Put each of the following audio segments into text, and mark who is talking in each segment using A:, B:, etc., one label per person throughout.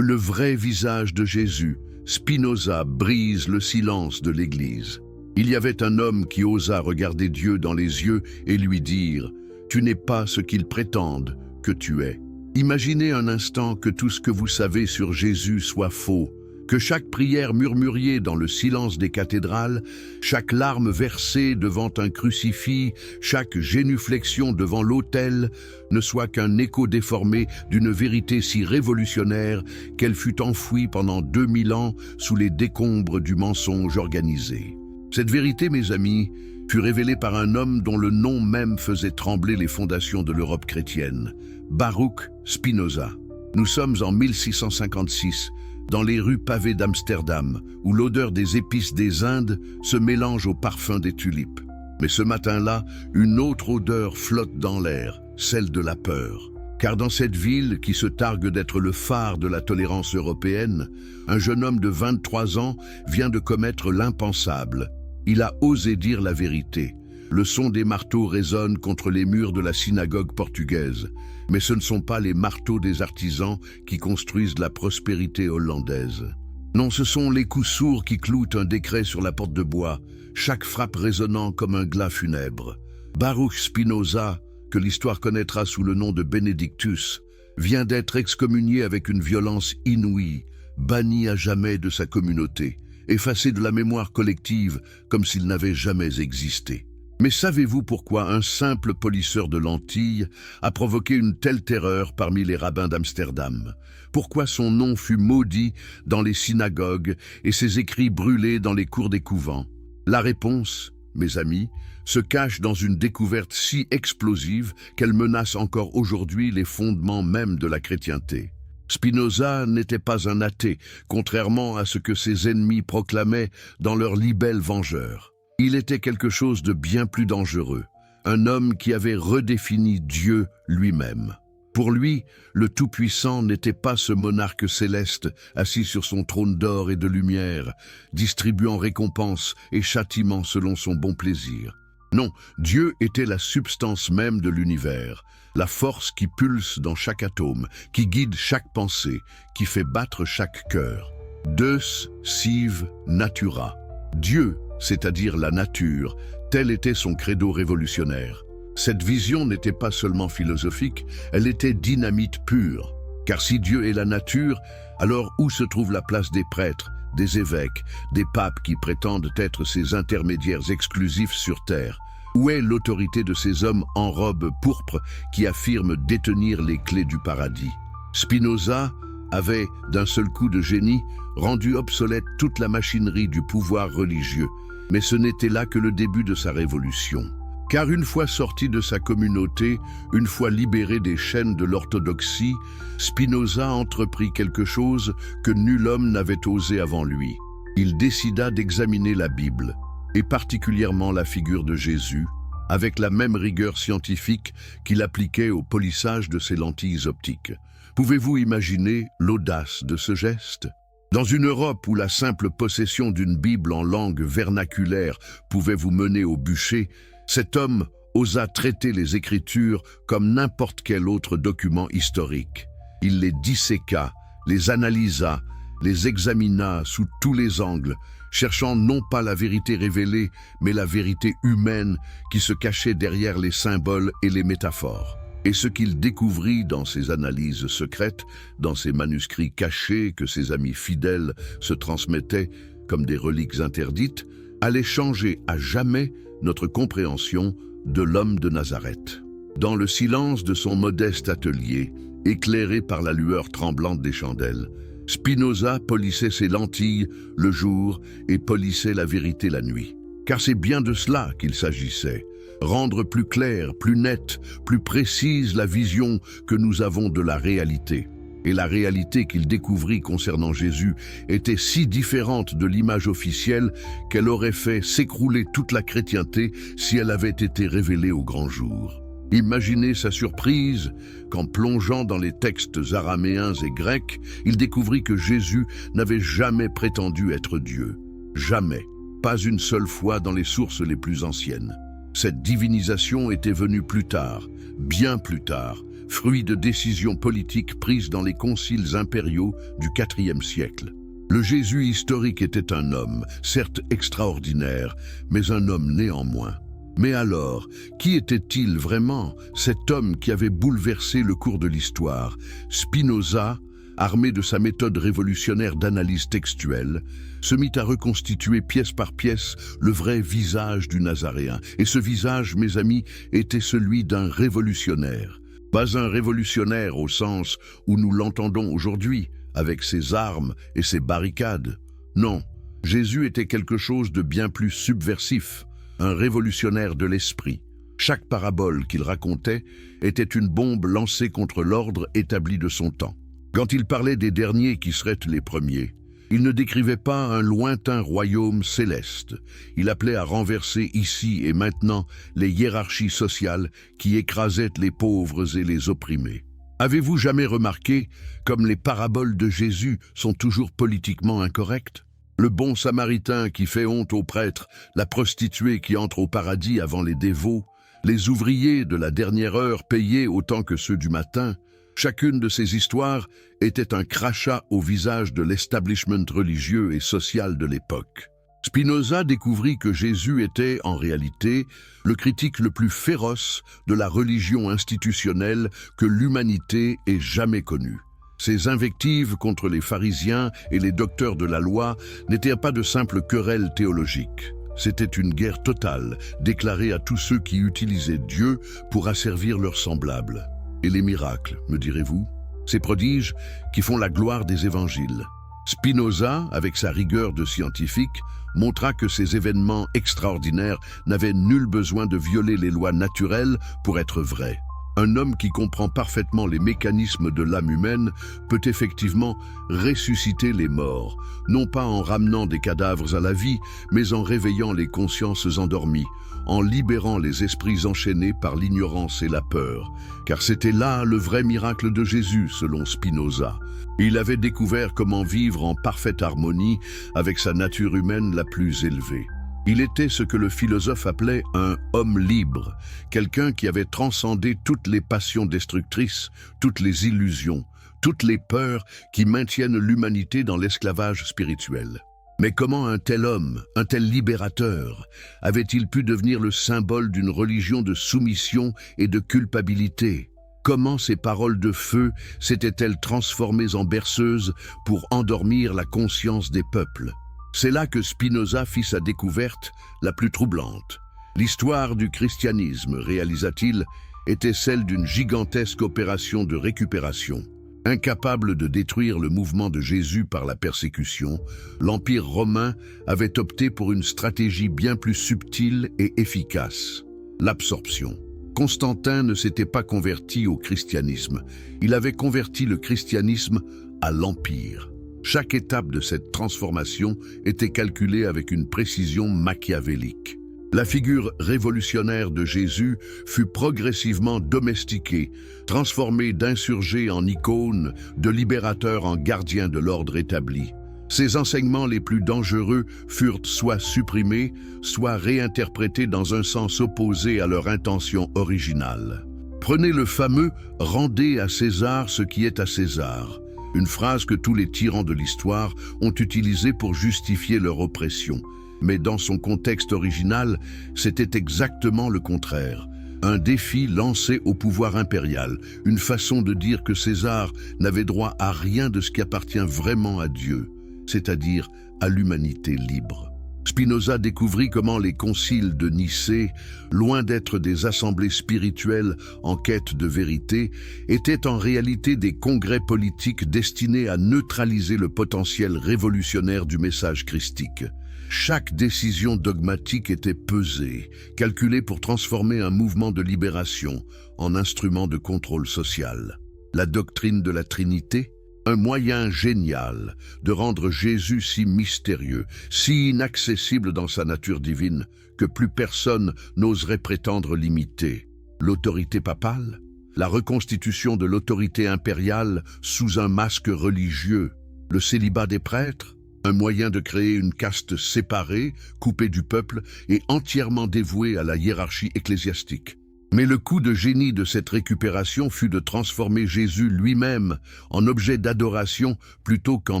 A: Le vrai visage de Jésus, Spinoza, brise le silence de l'Église. Il y avait un homme qui osa regarder Dieu dans les yeux et lui dire « Tu n'es pas ce qu'ils prétendent que tu es ». Imaginez un instant que tout ce que vous savez sur Jésus soit faux, que chaque prière murmuriée dans le silence des cathédrales, chaque larme versée devant un crucifix, chaque génuflexion devant l'autel ne soit qu'un écho déformé d'une vérité si révolutionnaire qu'elle fut enfouie pendant 2000 ans sous les décombres du mensonge organisé. Cette vérité, mes amis, fut révélée par un homme dont le nom même faisait trembler les fondations de l'Europe chrétienne, Baruch Spinoza. Nous sommes en 1656, dans les rues pavées d'Amsterdam, où l'odeur des épices des Indes se mélange au parfum des tulipes. Mais ce matin-là, une autre odeur flotte dans l'air, celle de la peur. Car dans cette ville qui se targue d'être le phare de la tolérance européenne, un jeune homme de 23 ans vient de commettre l'impensable. Il a osé dire la vérité. Le son des marteaux résonne contre les murs de la synagogue portugaise. Mais ce ne sont pas les marteaux des artisans qui construisent la prospérité hollandaise. Non, ce sont les coups sourds qui clouent un décret sur la porte de bois, chaque frappe résonnant comme un glas funèbre. Baruch Spinoza, que l'histoire connaîtra sous le nom de Benedictus, vient d'être excommunié avec une violence inouïe, banni à jamais de sa communauté, effacé de la mémoire collective comme s'il n'avait jamais existé. Mais savez-vous pourquoi un simple polisseur de lentilles a provoqué une telle terreur parmi les rabbins d'Amsterdam? Pourquoi son nom fut maudit dans les synagogues et ses écrits brûlés dans les cours des couvents? La réponse, mes amis, se cache dans une découverte si explosive qu'elle menace encore aujourd'hui les fondements même de la chrétienté. Spinoza n'était pas un athée, contrairement à ce que ses ennemis proclamaient dans leurs libelles vengeurs. Il était quelque chose de bien plus dangereux, un homme qui avait redéfini Dieu lui-même. Pour lui, le Tout-Puissant n'était pas ce monarque céleste assis sur son trône d'or et de lumière, distribuant récompenses et châtiments selon son bon plaisir. Non, Dieu était la substance même de l'univers, la force qui pulse dans chaque atome, qui guide chaque pensée, qui fait battre chaque cœur. Deus sive natura. Dieu, c'est-à-dire la nature, tel était son credo révolutionnaire. Cette vision n'était pas seulement philosophique, elle était dynamite pure. Car si Dieu est la nature, alors où se trouve la place des prêtres, des évêques, des papes qui prétendent être ses intermédiaires exclusifs sur terre? Où est l'autorité de ces hommes en robe pourpre qui affirment détenir les clés du paradis? Spinoza avait, d'un seul coup de génie, rendu obsolète toute la machinerie du pouvoir religieux. Mais ce n'était là que le début de sa révolution. Car une fois sorti de sa communauté, une fois libéré des chaînes de l'orthodoxie, Spinoza entreprit quelque chose que nul homme n'avait osé avant lui. Il décida d'examiner la Bible, et particulièrement la figure de Jésus, avec la même rigueur scientifique qu'il appliquait au polissage de ses lentilles optiques. Pouvez-vous imaginer l'audace de ce geste ? Dans une Europe où la simple possession d'une Bible en langue vernaculaire pouvait vous mener au bûcher, cet homme osa traiter les Écritures comme n'importe quel autre document historique. Il les disséqua, les analysa, les examina sous tous les angles, cherchant non pas la vérité révélée, mais la vérité humaine qui se cachait derrière les symboles et les métaphores. Et ce qu'il découvrit dans ses analyses secrètes, dans ses manuscrits cachés que ses amis fidèles se transmettaient comme des reliques interdites, allait changer à jamais notre compréhension de l'homme de Nazareth. Dans le silence de son modeste atelier, éclairé par la lueur tremblante des chandelles, Spinoza polissait ses lentilles le jour et polissait la vérité la nuit. Car c'est bien de cela qu'il s'agissait. Rendre plus claire, plus nette, plus précise la vision que nous avons de la réalité. Et la réalité qu'il découvrit concernant Jésus était si différente de l'image officielle qu'elle aurait fait s'écrouler toute la chrétienté si elle avait été révélée au grand jour. Imaginez sa surprise qu'en plongeant dans les textes araméens et grecs, il découvrit que Jésus n'avait jamais prétendu être Dieu. Jamais. Pas une seule fois dans les sources les plus anciennes. Cette divinisation était venue plus tard, bien plus tard, fruit de décisions politiques prises dans les conciles impériaux du IVe siècle. Le Jésus historique était un homme, certes extraordinaire, mais un homme néanmoins. Mais alors, qui était-il vraiment, cet homme qui avait bouleversé le cours de l'histoire? Spinoza, armé de sa méthode révolutionnaire d'analyse textuelle, se mit à reconstituer pièce par pièce le vrai visage du Nazaréen. Et ce visage, mes amis, était celui d'un révolutionnaire. Pas un révolutionnaire au sens où nous l'entendons aujourd'hui, avec ses armes et ses barricades. Non, Jésus était quelque chose de bien plus subversif, un révolutionnaire de l'esprit. Chaque parabole qu'il racontait était une bombe lancée contre l'ordre établi de son temps. Quand il parlait des derniers qui seraient les premiers, il ne décrivait pas un lointain royaume céleste. Il appelait à renverser ici et maintenant les hiérarchies sociales qui écrasaient les pauvres et les opprimés. Avez-vous jamais remarqué comme les paraboles de Jésus sont toujours politiquement incorrectes? Le bon samaritain qui fait honte aux prêtres, la prostituée qui entre au paradis avant les dévots, les ouvriers de la dernière heure payés autant que ceux du matin, chacune de ces histoires était un crachat au visage de l'establishment religieux et social de l'époque. Spinoza découvrit que Jésus était, en réalité, le critique le plus féroce de la religion institutionnelle que l'humanité ait jamais connue. Ses invectives contre les pharisiens et les docteurs de la loi n'étaient pas de simples querelles théologiques. C'était une guerre totale, déclarée à tous ceux qui utilisaient Dieu pour asservir leurs semblables. Et les miracles, me direz-vous? Ces prodiges qui font la gloire des évangiles. Spinoza, avec sa rigueur de scientifique, montra que ces événements extraordinaires n'avaient nul besoin de violer les lois naturelles pour être vrais. Un homme qui comprend parfaitement les mécanismes de l'âme humaine peut effectivement ressusciter les morts, non pas en ramenant des cadavres à la vie, mais en réveillant les consciences endormies, en libérant les esprits enchaînés par l'ignorance et la peur. Car c'était là le vrai miracle de Jésus, selon Spinoza. Il avait découvert comment vivre en parfaite harmonie avec sa nature humaine la plus élevée. Il était ce que le philosophe appelait un homme libre, quelqu'un qui avait transcendé toutes les passions destructrices, toutes les illusions, toutes les peurs qui maintiennent l'humanité dans l'esclavage spirituel. Mais comment un tel homme, un tel libérateur, avait-il pu devenir le symbole d'une religion de soumission et de culpabilité? Comment ces paroles de feu s'étaient-elles transformées en berceuses pour endormir la conscience des peuples? C'est là que Spinoza fit sa découverte la plus troublante. L'histoire du christianisme, réalisa-t-il, était celle d'une gigantesque opération de récupération. Incapable de détruire le mouvement de Jésus par la persécution, l'Empire romain avait opté pour une stratégie bien plus subtile et efficace: l'absorption. Constantin ne s'était pas converti au christianisme, il avait converti le christianisme à l'Empire. Chaque étape de cette transformation était calculée avec une précision machiavélique. La figure révolutionnaire de Jésus fut progressivement domestiquée, transformée d'insurgé en icône, de libérateur en gardien de l'ordre établi. Ses enseignements les plus dangereux furent soit supprimés, soit réinterprétés dans un sens opposé à leur intention originale. Prenez le fameux « Rendez à César ce qui est à César », une phrase que tous les tyrans de l'histoire ont utilisée pour justifier leur oppression. Mais dans son contexte original, c'était exactement le contraire. Un défi lancé au pouvoir impérial, une façon de dire que César n'avait droit à rien de ce qui appartient vraiment à Dieu, c'est-à-dire à l'humanité libre. Spinoza découvrit comment les conciles de Nicée, loin d'être des assemblées spirituelles en quête de vérité, étaient en réalité des congrès politiques destinés à neutraliser le potentiel révolutionnaire du message christique. Chaque décision dogmatique était pesée, calculée pour transformer un mouvement de libération en instrument de contrôle social. La doctrine de la Trinité, un moyen génial de rendre Jésus si mystérieux, si inaccessible dans sa nature divine, que plus personne n'oserait prétendre l'imiter. L'autorité papale, la reconstitution de l'autorité impériale sous un masque religieux, le célibat des prêtres, un moyen de créer une caste séparée, coupée du peuple et entièrement dévouée à la hiérarchie ecclésiastique. Mais le coup de génie de cette récupération fut de transformer Jésus lui-même en objet d'adoration plutôt qu'en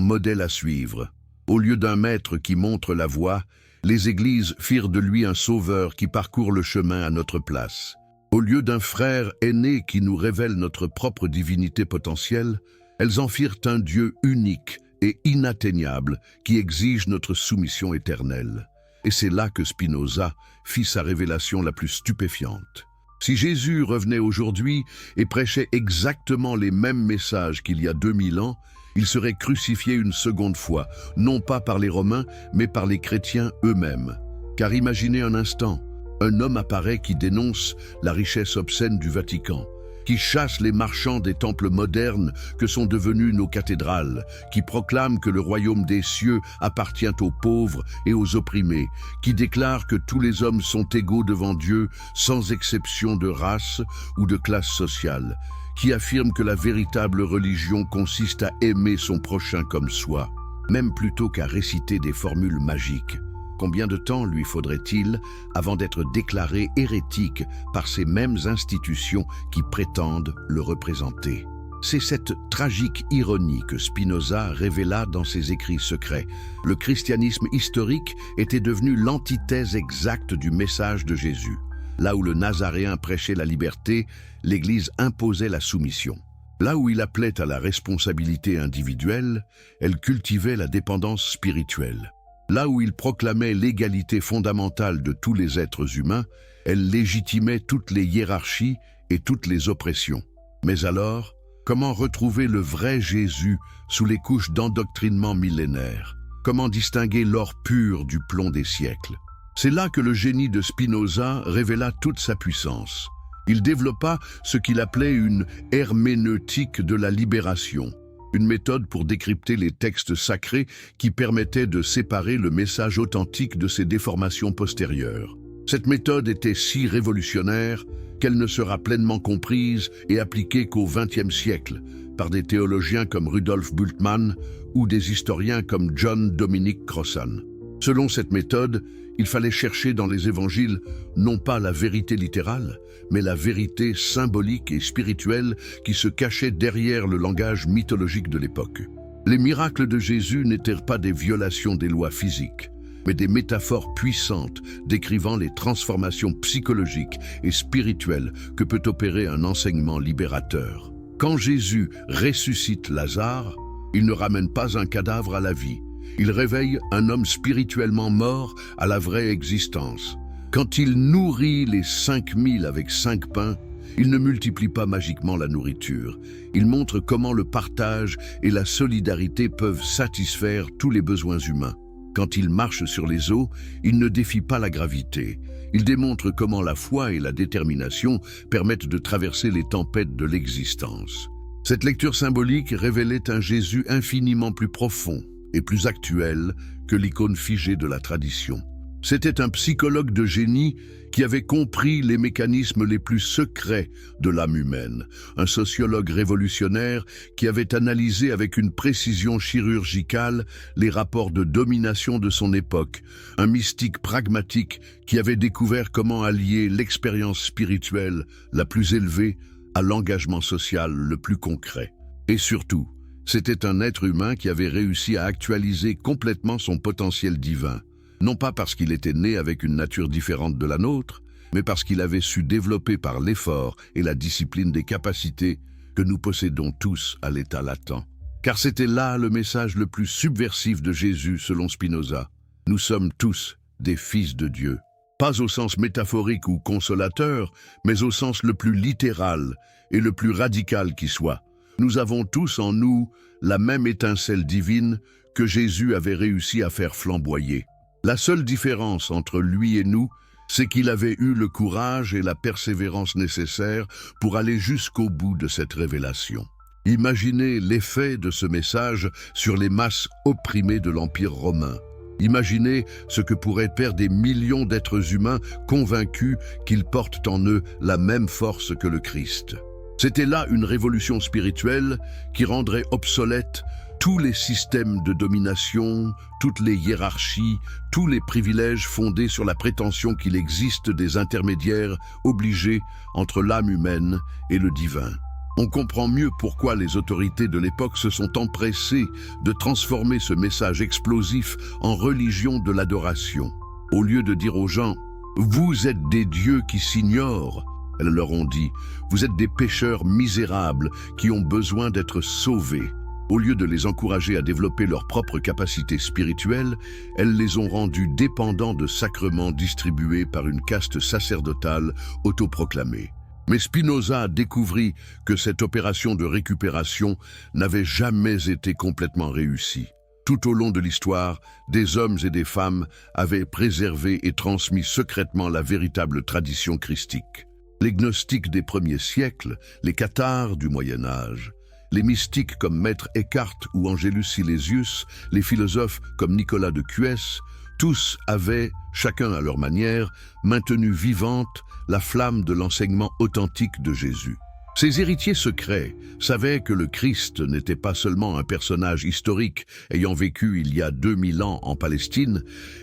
A: modèle à suivre. Au lieu d'un maître qui montre la voie, les églises firent de lui un sauveur qui parcourt le chemin à notre place. Au lieu d'un frère aîné qui nous révèle notre propre divinité potentielle, elles en firent un Dieu unique et inatteignable qui exige notre soumission éternelle. Et c'est là que Spinoza fit sa révélation la plus stupéfiante. Si Jésus revenait aujourd'hui et prêchait exactement les mêmes messages qu'il y a 2000 ans, il serait crucifié une seconde fois, non pas par les Romains, mais par les chrétiens eux-mêmes. Car imaginez un instant, un homme apparaît qui dénonce la richesse obscène du Vatican, qui chasse les marchands des temples modernes que sont devenus nos cathédrales, qui proclame que le royaume des cieux appartient aux pauvres et aux opprimés, qui déclare que tous les hommes sont égaux devant Dieu sans exception de race ou de classe sociale, qui affirme que la véritable religion consiste à aimer son prochain comme soi, même plutôt qu'à réciter des formules magiques. Combien de temps lui faudrait-il avant d'être déclaré hérétique par ces mêmes institutions qui prétendent le représenter? C'est cette tragique ironie que Spinoza révéla dans ses écrits secrets. Le christianisme historique était devenu l'antithèse exacte du message de Jésus. Là où le Nazaréen prêchait la liberté, l'Église imposait la soumission. Là où il appelait à la responsabilité individuelle, elle cultivait la dépendance spirituelle. Là où il proclamait l'égalité fondamentale de tous les êtres humains, elle légitimait toutes les hiérarchies et toutes les oppressions. Mais alors, comment retrouver le vrai Jésus sous les couches d'endoctrinement millénaire? Comment distinguer l'or pur du plomb des siècles? C'est là que le génie de Spinoza révéla toute sa puissance. Il développa ce qu'il appelait une herméneutique de la libération, une méthode pour décrypter les textes sacrés qui permettait de séparer le message authentique de ses déformations postérieures. Cette méthode était si révolutionnaire qu'elle ne sera pleinement comprise et appliquée qu'au XXe siècle par des théologiens comme Rudolf Bultmann ou des historiens comme John Dominic Crossan. Selon cette méthode, il fallait chercher dans les évangiles non pas la vérité littérale, mais la vérité symbolique et spirituelle qui se cachait derrière le langage mythologique de l'époque. Les miracles de Jésus n'étaient pas des violations des lois physiques, mais des métaphores puissantes décrivant les transformations psychologiques et spirituelles que peut opérer un enseignement libérateur. Quand Jésus ressuscite Lazare, il ne ramène pas un cadavre à la vie. Il réveille un homme spirituellement mort à la vraie existence. Quand il nourrit les 5000 avec 5 pains, il ne multiplie pas magiquement la nourriture. Il montre comment le partage et la solidarité peuvent satisfaire tous les besoins humains. Quand il marche sur les eaux, il ne défie pas la gravité. Il démontre comment la foi et la détermination permettent de traverser les tempêtes de l'existence. Cette lecture symbolique révélait un Jésus infiniment plus profond et plus actuel que l'icône figée de la tradition. C'était un psychologue de génie qui avait compris les mécanismes les plus secrets de l'âme humaine, un sociologue révolutionnaire qui avait analysé avec une précision chirurgicale les rapports de domination de son époque, un mystique pragmatique qui avait découvert comment allier l'expérience spirituelle la plus élevée à l'engagement social le plus concret. Et surtout, c'était un être humain qui avait réussi à actualiser complètement son potentiel divin, non pas parce qu'il était né avec une nature différente de la nôtre, mais parce qu'il avait su développer par l'effort et la discipline des capacités que nous possédons tous à l'état latent. Car c'était là le message le plus subversif de Jésus selon Spinoza. Nous sommes tous des fils de Dieu. Pas au sens métaphorique ou consolateur, mais au sens le plus littéral et le plus radical qui soit. Nous avons tous en nous la même étincelle divine que Jésus avait réussi à faire flamboyer. La seule différence entre lui et nous, c'est qu'il avait eu le courage et la persévérance nécessaires pour aller jusqu'au bout de cette révélation. Imaginez l'effet de ce message sur les masses opprimées de l'Empire romain. Imaginez ce que pourraient faire des millions d'êtres humains convaincus qu'ils portent en eux la même force que le Christ. C'était là une révolution spirituelle qui rendrait obsolète Tous les systèmes de domination, toutes les hiérarchies, tous les privilèges fondés sur la prétention qu'il existe des intermédiaires obligés entre l'âme humaine et le divin. On comprend mieux pourquoi les autorités de l'époque se sont empressées de transformer ce message explosif en religion de l'adoration. Au lieu de dire aux gens « Vous êtes des dieux qui s'ignorent », elles leur ont dit « Vous êtes des pécheurs misérables qui ont besoin d'être sauvés ». Au lieu de les encourager à développer leurs propres capacités spirituelles, elles les ont rendus dépendants de sacrements distribués par une caste sacerdotale autoproclamée. Mais Spinoza a découvert que cette opération de récupération n'avait jamais été complètement réussie. Tout au long de l'histoire, des hommes et des femmes avaient préservé et transmis secrètement la véritable tradition christique. Les gnostiques des premiers siècles, les cathares du Moyen-Âge, les mystiques comme Maître Eckhart ou Angelus Silesius, les philosophes comme Nicolas de Cuès, tous avaient, chacun à leur manière, maintenu vivante la flamme de l'enseignement authentique de Jésus. Ces héritiers secrets savaient que le Christ n'était pas seulement un personnage historique ayant vécu il y a 2000 ans en Palestine,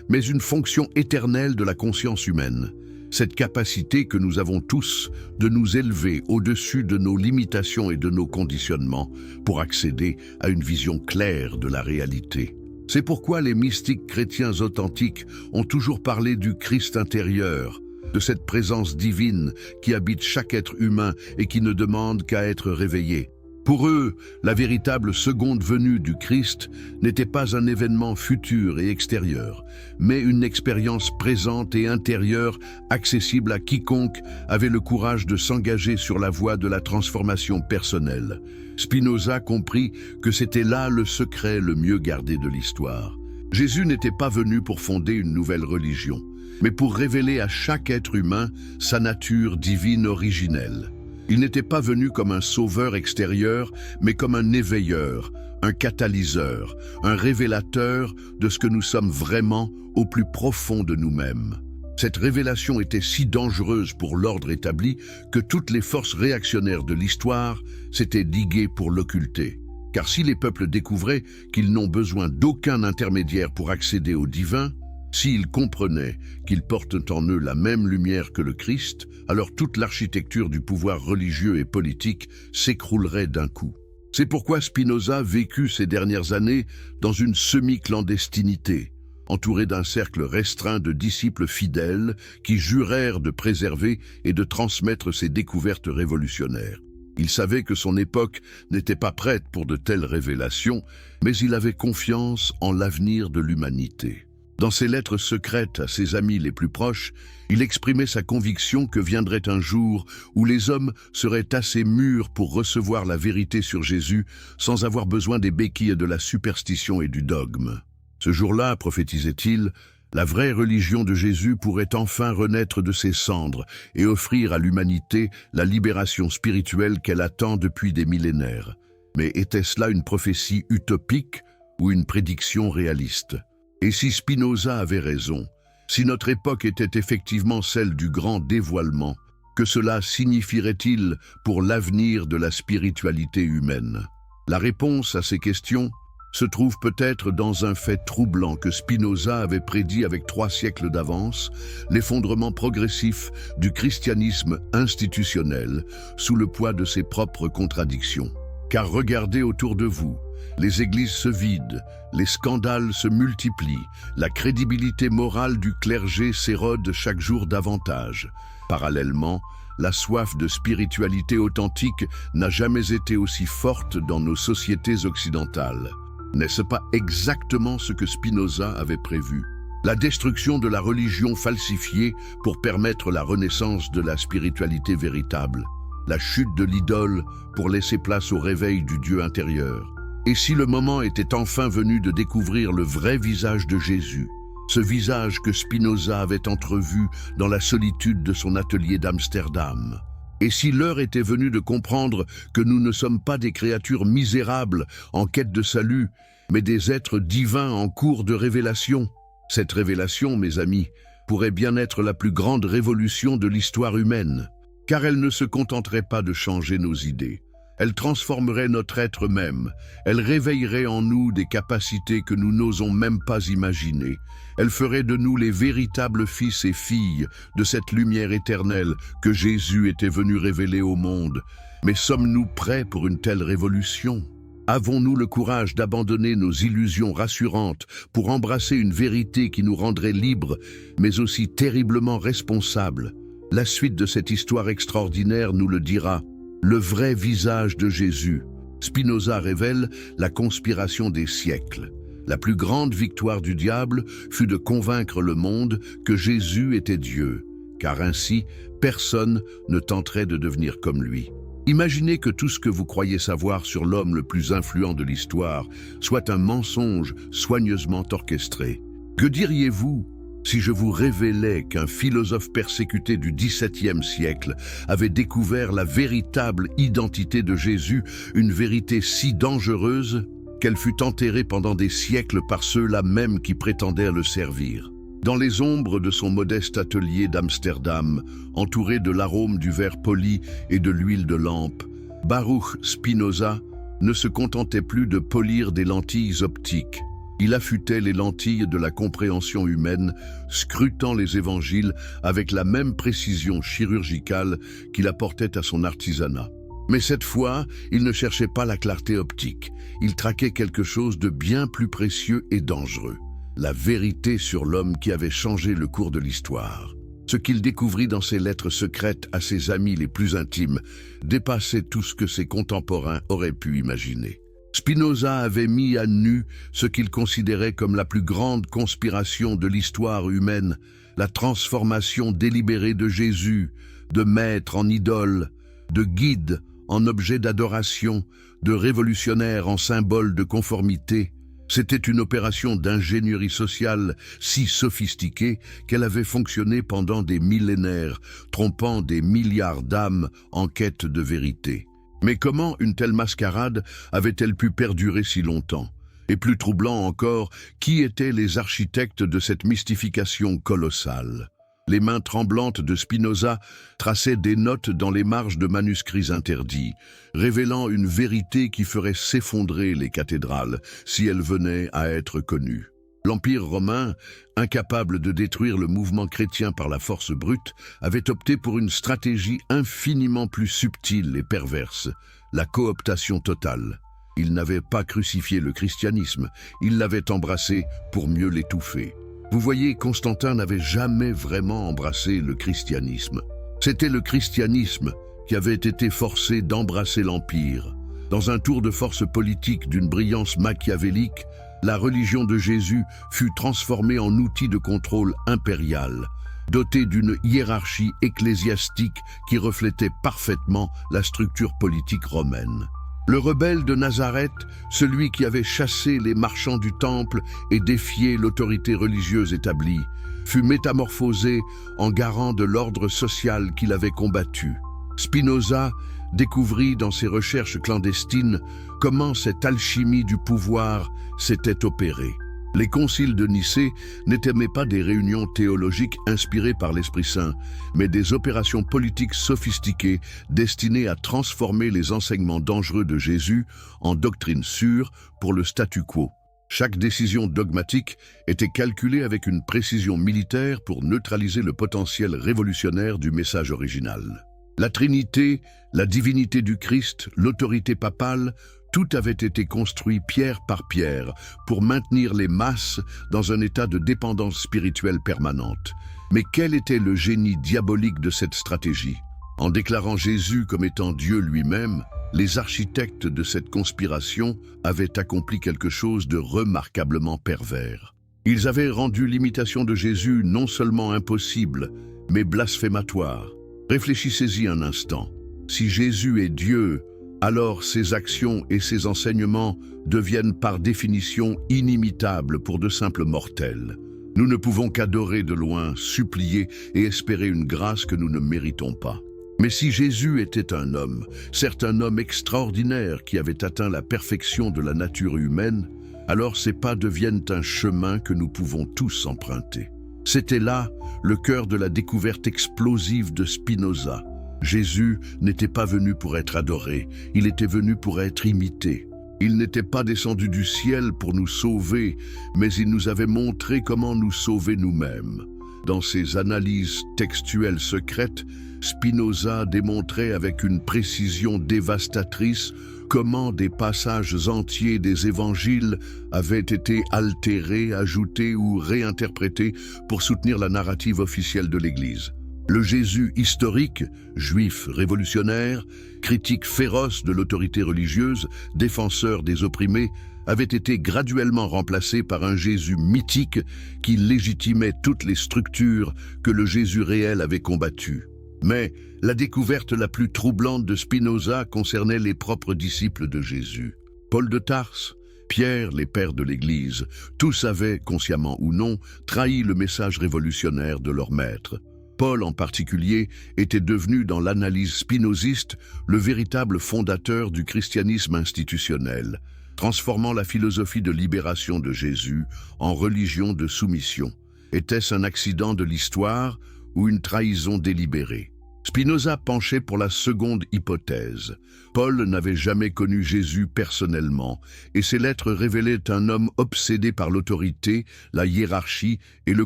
A: mais une fonction éternelle de la conscience humaine. Cette capacité que nous avons tous de nous élever au-dessus de nos limitations et de nos conditionnements pour accéder à une vision claire de la réalité. C'est pourquoi les mystiques chrétiens authentiques ont toujours parlé du Christ intérieur, de cette présence divine qui habite chaque être humain et qui ne demande qu'à être réveillé. Pour eux, la véritable seconde venue du Christ n'était pas un événement futur et extérieur, mais une expérience présente et intérieure accessible à quiconque avait le courage de s'engager sur la voie de la transformation personnelle. Spinoza comprit que c'était là le secret le mieux gardé de l'histoire. Jésus n'était pas venu pour fonder une nouvelle religion, mais pour révéler à chaque être humain sa nature divine originelle. Il n'était pas venu comme un sauveur extérieur, mais comme un éveilleur, un catalyseur, un révélateur de ce que nous sommes vraiment au plus profond de nous-mêmes. Cette révélation était si dangereuse pour l'ordre établi que toutes les forces réactionnaires de l'histoire s'étaient liguées pour l'occulter. Car si les peuples découvraient qu'ils n'ont besoin d'aucun intermédiaire pour accéder au divin, s'ils comprenaient qu'ils portent en eux la même lumière que le Christ, alors toute l'architecture du pouvoir religieux et politique s'écroulerait d'un coup. C'est pourquoi Spinoza vécut ces dernières années dans une semi-clandestinité, entouré d'un cercle restreint de disciples fidèles qui jurèrent de préserver et de transmettre ses découvertes révolutionnaires. Il savait que son époque n'était pas prête pour de telles révélations, mais il avait confiance en l'avenir de l'humanité. Dans ses lettres secrètes à ses amis les plus proches, il exprimait sa conviction que viendrait un jour où les hommes seraient assez mûrs pour recevoir la vérité sur Jésus sans avoir besoin des béquilles de la superstition et du dogme. Ce jour-là, prophétisait-il, la vraie religion de Jésus pourrait enfin renaître de ses cendres et offrir à l'humanité la libération spirituelle qu'elle attend depuis des millénaires. Mais était-ce là une prophétie utopique ou une prédiction réaliste ? Et si Spinoza avait raison, si notre époque était effectivement celle du grand dévoilement, que cela signifierait-il pour l'avenir de la spiritualité humaine? La réponse à ces questions se trouve peut-être dans un fait troublant que Spinoza avait prédit avec 3 siècles d'avance, l'effondrement progressif du christianisme institutionnel sous le poids de ses propres contradictions. Car regardez autour de vous, les églises se vident, les scandales se multiplient, la crédibilité morale du clergé s'érode chaque jour davantage. Parallèlement, la soif de spiritualité authentique n'a jamais été aussi forte dans nos sociétés occidentales. N'est-ce pas exactement ce que Spinoza avait prévu? La destruction de la religion falsifiée pour permettre la renaissance de la spiritualité véritable. La chute de l'idole pour laisser place au réveil du Dieu intérieur. Et si le moment était enfin venu de découvrir le vrai visage de Jésus, ce visage que Spinoza avait entrevu dans la solitude de son atelier d'Amsterdam? Et si l'heure était venue de comprendre que nous ne sommes pas des créatures misérables en quête de salut, mais des êtres divins en cours de révélation? Cette révélation, mes amis, pourrait bien être la plus grande révolution de l'histoire humaine, car elle ne se contenterait pas de changer nos idées. Elle transformerait notre être même. Elle réveillerait en nous des capacités que nous n'osons même pas imaginer. Elle ferait de nous les véritables fils et filles de cette lumière éternelle que Jésus était venu révéler au monde. Mais sommes-nous prêts pour une telle révolution ? Avons-nous le courage d'abandonner nos illusions rassurantes pour embrasser une vérité qui nous rendrait libres, mais aussi terriblement responsables ? La suite de cette histoire extraordinaire nous le dira. Le vrai visage de Jésus. Spinoza révèle la conspiration des siècles. La plus grande victoire du diable fut de convaincre le monde que Jésus était Dieu, car ainsi, personne ne tenterait de devenir comme lui. Imaginez que tout ce que vous croyez savoir sur l'homme le plus influent de l'histoire soit un mensonge soigneusement orchestré. Que diriez-vous si je vous révélais qu'un philosophe persécuté du XVIIe siècle avait découvert la véritable identité de Jésus, une vérité si dangereuse qu'elle fut enterrée pendant des siècles par ceux-là même qui prétendaient le servir? Dans les ombres de son modeste atelier d'Amsterdam, entouré de l'arôme du verre poli et de l'huile de lampe, Baruch Spinoza ne se contentait plus de polir des lentilles optiques. Il affûtait les lentilles de la compréhension humaine, scrutant les évangiles avec la même précision chirurgicale qu'il apportait à son artisanat. Mais cette fois, il ne cherchait pas la clarté optique. Il traquait quelque chose de bien plus précieux et dangereux. La vérité sur l'homme qui avait changé le cours de l'histoire. Ce qu'il découvrit dans ses lettres secrètes à ses amis les plus intimes dépassait tout ce que ses contemporains auraient pu imaginer. Spinoza avait mis à nu ce qu'il considérait comme la plus grande conspiration de l'histoire humaine, la transformation délibérée de Jésus, de maître en idole, de guide en objet d'adoration, de révolutionnaire en symbole de conformité. C'était une opération d'ingénierie sociale si sophistiquée qu'elle avait fonctionné pendant des millénaires, trompant des milliards d'âmes en quête de vérité. Mais comment une telle mascarade avait-elle pu perdurer si longtemps? Et plus troublant encore, qui étaient les architectes de cette mystification colossale? Les mains tremblantes de Spinoza traçaient des notes dans les marges de manuscrits interdits, révélant une vérité qui ferait s'effondrer les cathédrales si elle venait à être connue. L'Empire romain, incapable de détruire le mouvement chrétien par la force brute, avait opté pour une stratégie infiniment plus subtile et perverse, la cooptation totale. Il n'avait pas crucifié le christianisme, il l'avait embrassé pour mieux l'étouffer. Vous voyez, Constantin n'avait jamais vraiment embrassé le christianisme. C'était le christianisme qui avait été forcé d'embrasser l'Empire. Dans un tour de force politique d'une brillance machiavélique, la religion de Jésus fut transformée en outil de contrôle impérial, doté d'une hiérarchie ecclésiastique qui reflétait parfaitement la structure politique romaine. Le rebelle de Nazareth, celui qui avait chassé les marchands du temple et défié l'autorité religieuse établie, fut métamorphosé en garant de l'ordre social qu'il avait combattu. Spinoza découvrit dans ses recherches clandestines comment cette alchimie du pouvoir s'était opérée. Les conciles de Nicée n'étaient pas des réunions théologiques inspirées par l'Esprit Saint, mais des opérations politiques sophistiquées destinées à transformer les enseignements dangereux de Jésus en doctrine sûre pour le statu quo. Chaque décision dogmatique était calculée avec une précision militaire pour neutraliser le potentiel révolutionnaire du message original. La Trinité, la divinité du Christ, l'autorité papale, tout avait été construit pierre par pierre pour maintenir les masses dans un état de dépendance spirituelle permanente. Mais quel était le génie diabolique de cette stratégie? En déclarant Jésus comme étant Dieu lui-même, les architectes de cette conspiration avaient accompli quelque chose de remarquablement pervers. Ils avaient rendu l'imitation de Jésus non seulement impossible, mais blasphématoire. Réfléchissez-y un instant. Si Jésus est Dieu, alors ses actions et ses enseignements deviennent par définition inimitables pour de simples mortels. Nous ne pouvons qu'adorer de loin, supplier et espérer une grâce que nous ne méritons pas. Mais si Jésus était un homme, certes un homme extraordinaire qui avait atteint la perfection de la nature humaine, alors ses pas deviennent un chemin que nous pouvons tous emprunter. C'était là le cœur de la découverte explosive de Spinoza. Jésus n'était pas venu pour être adoré, il était venu pour être imité. Il n'était pas descendu du ciel pour nous sauver, mais il nous avait montré comment nous sauver nous-mêmes. Dans ses analyses textuelles secrètes, Spinoza démontrait avec une précision dévastatrice comment des passages entiers des évangiles avaient été altérés, ajoutés ou réinterprétés pour soutenir la narrative officielle de l'Église. Le Jésus historique, juif révolutionnaire, critique féroce de l'autorité religieuse, défenseur des opprimés, avait été graduellement remplacé par un Jésus mythique qui légitimait toutes les structures que le Jésus réel avait combattues. Mais la découverte la plus troublante de Spinoza concernait les propres disciples de Jésus. Paul de Tarse, Pierre, les pères de l'Église, tous avaient, consciemment ou non, trahi le message révolutionnaire de leur maître. Paul en particulier était devenu dans l'analyse spinoziste le véritable fondateur du christianisme institutionnel, transformant la philosophie de libération de Jésus en religion de soumission. Était-ce un accident de l'histoire ou une trahison délibérée? Spinoza penchait pour la seconde hypothèse. Paul n'avait jamais connu Jésus personnellement, et ses lettres révélaient un homme obsédé par l'autorité, la hiérarchie et le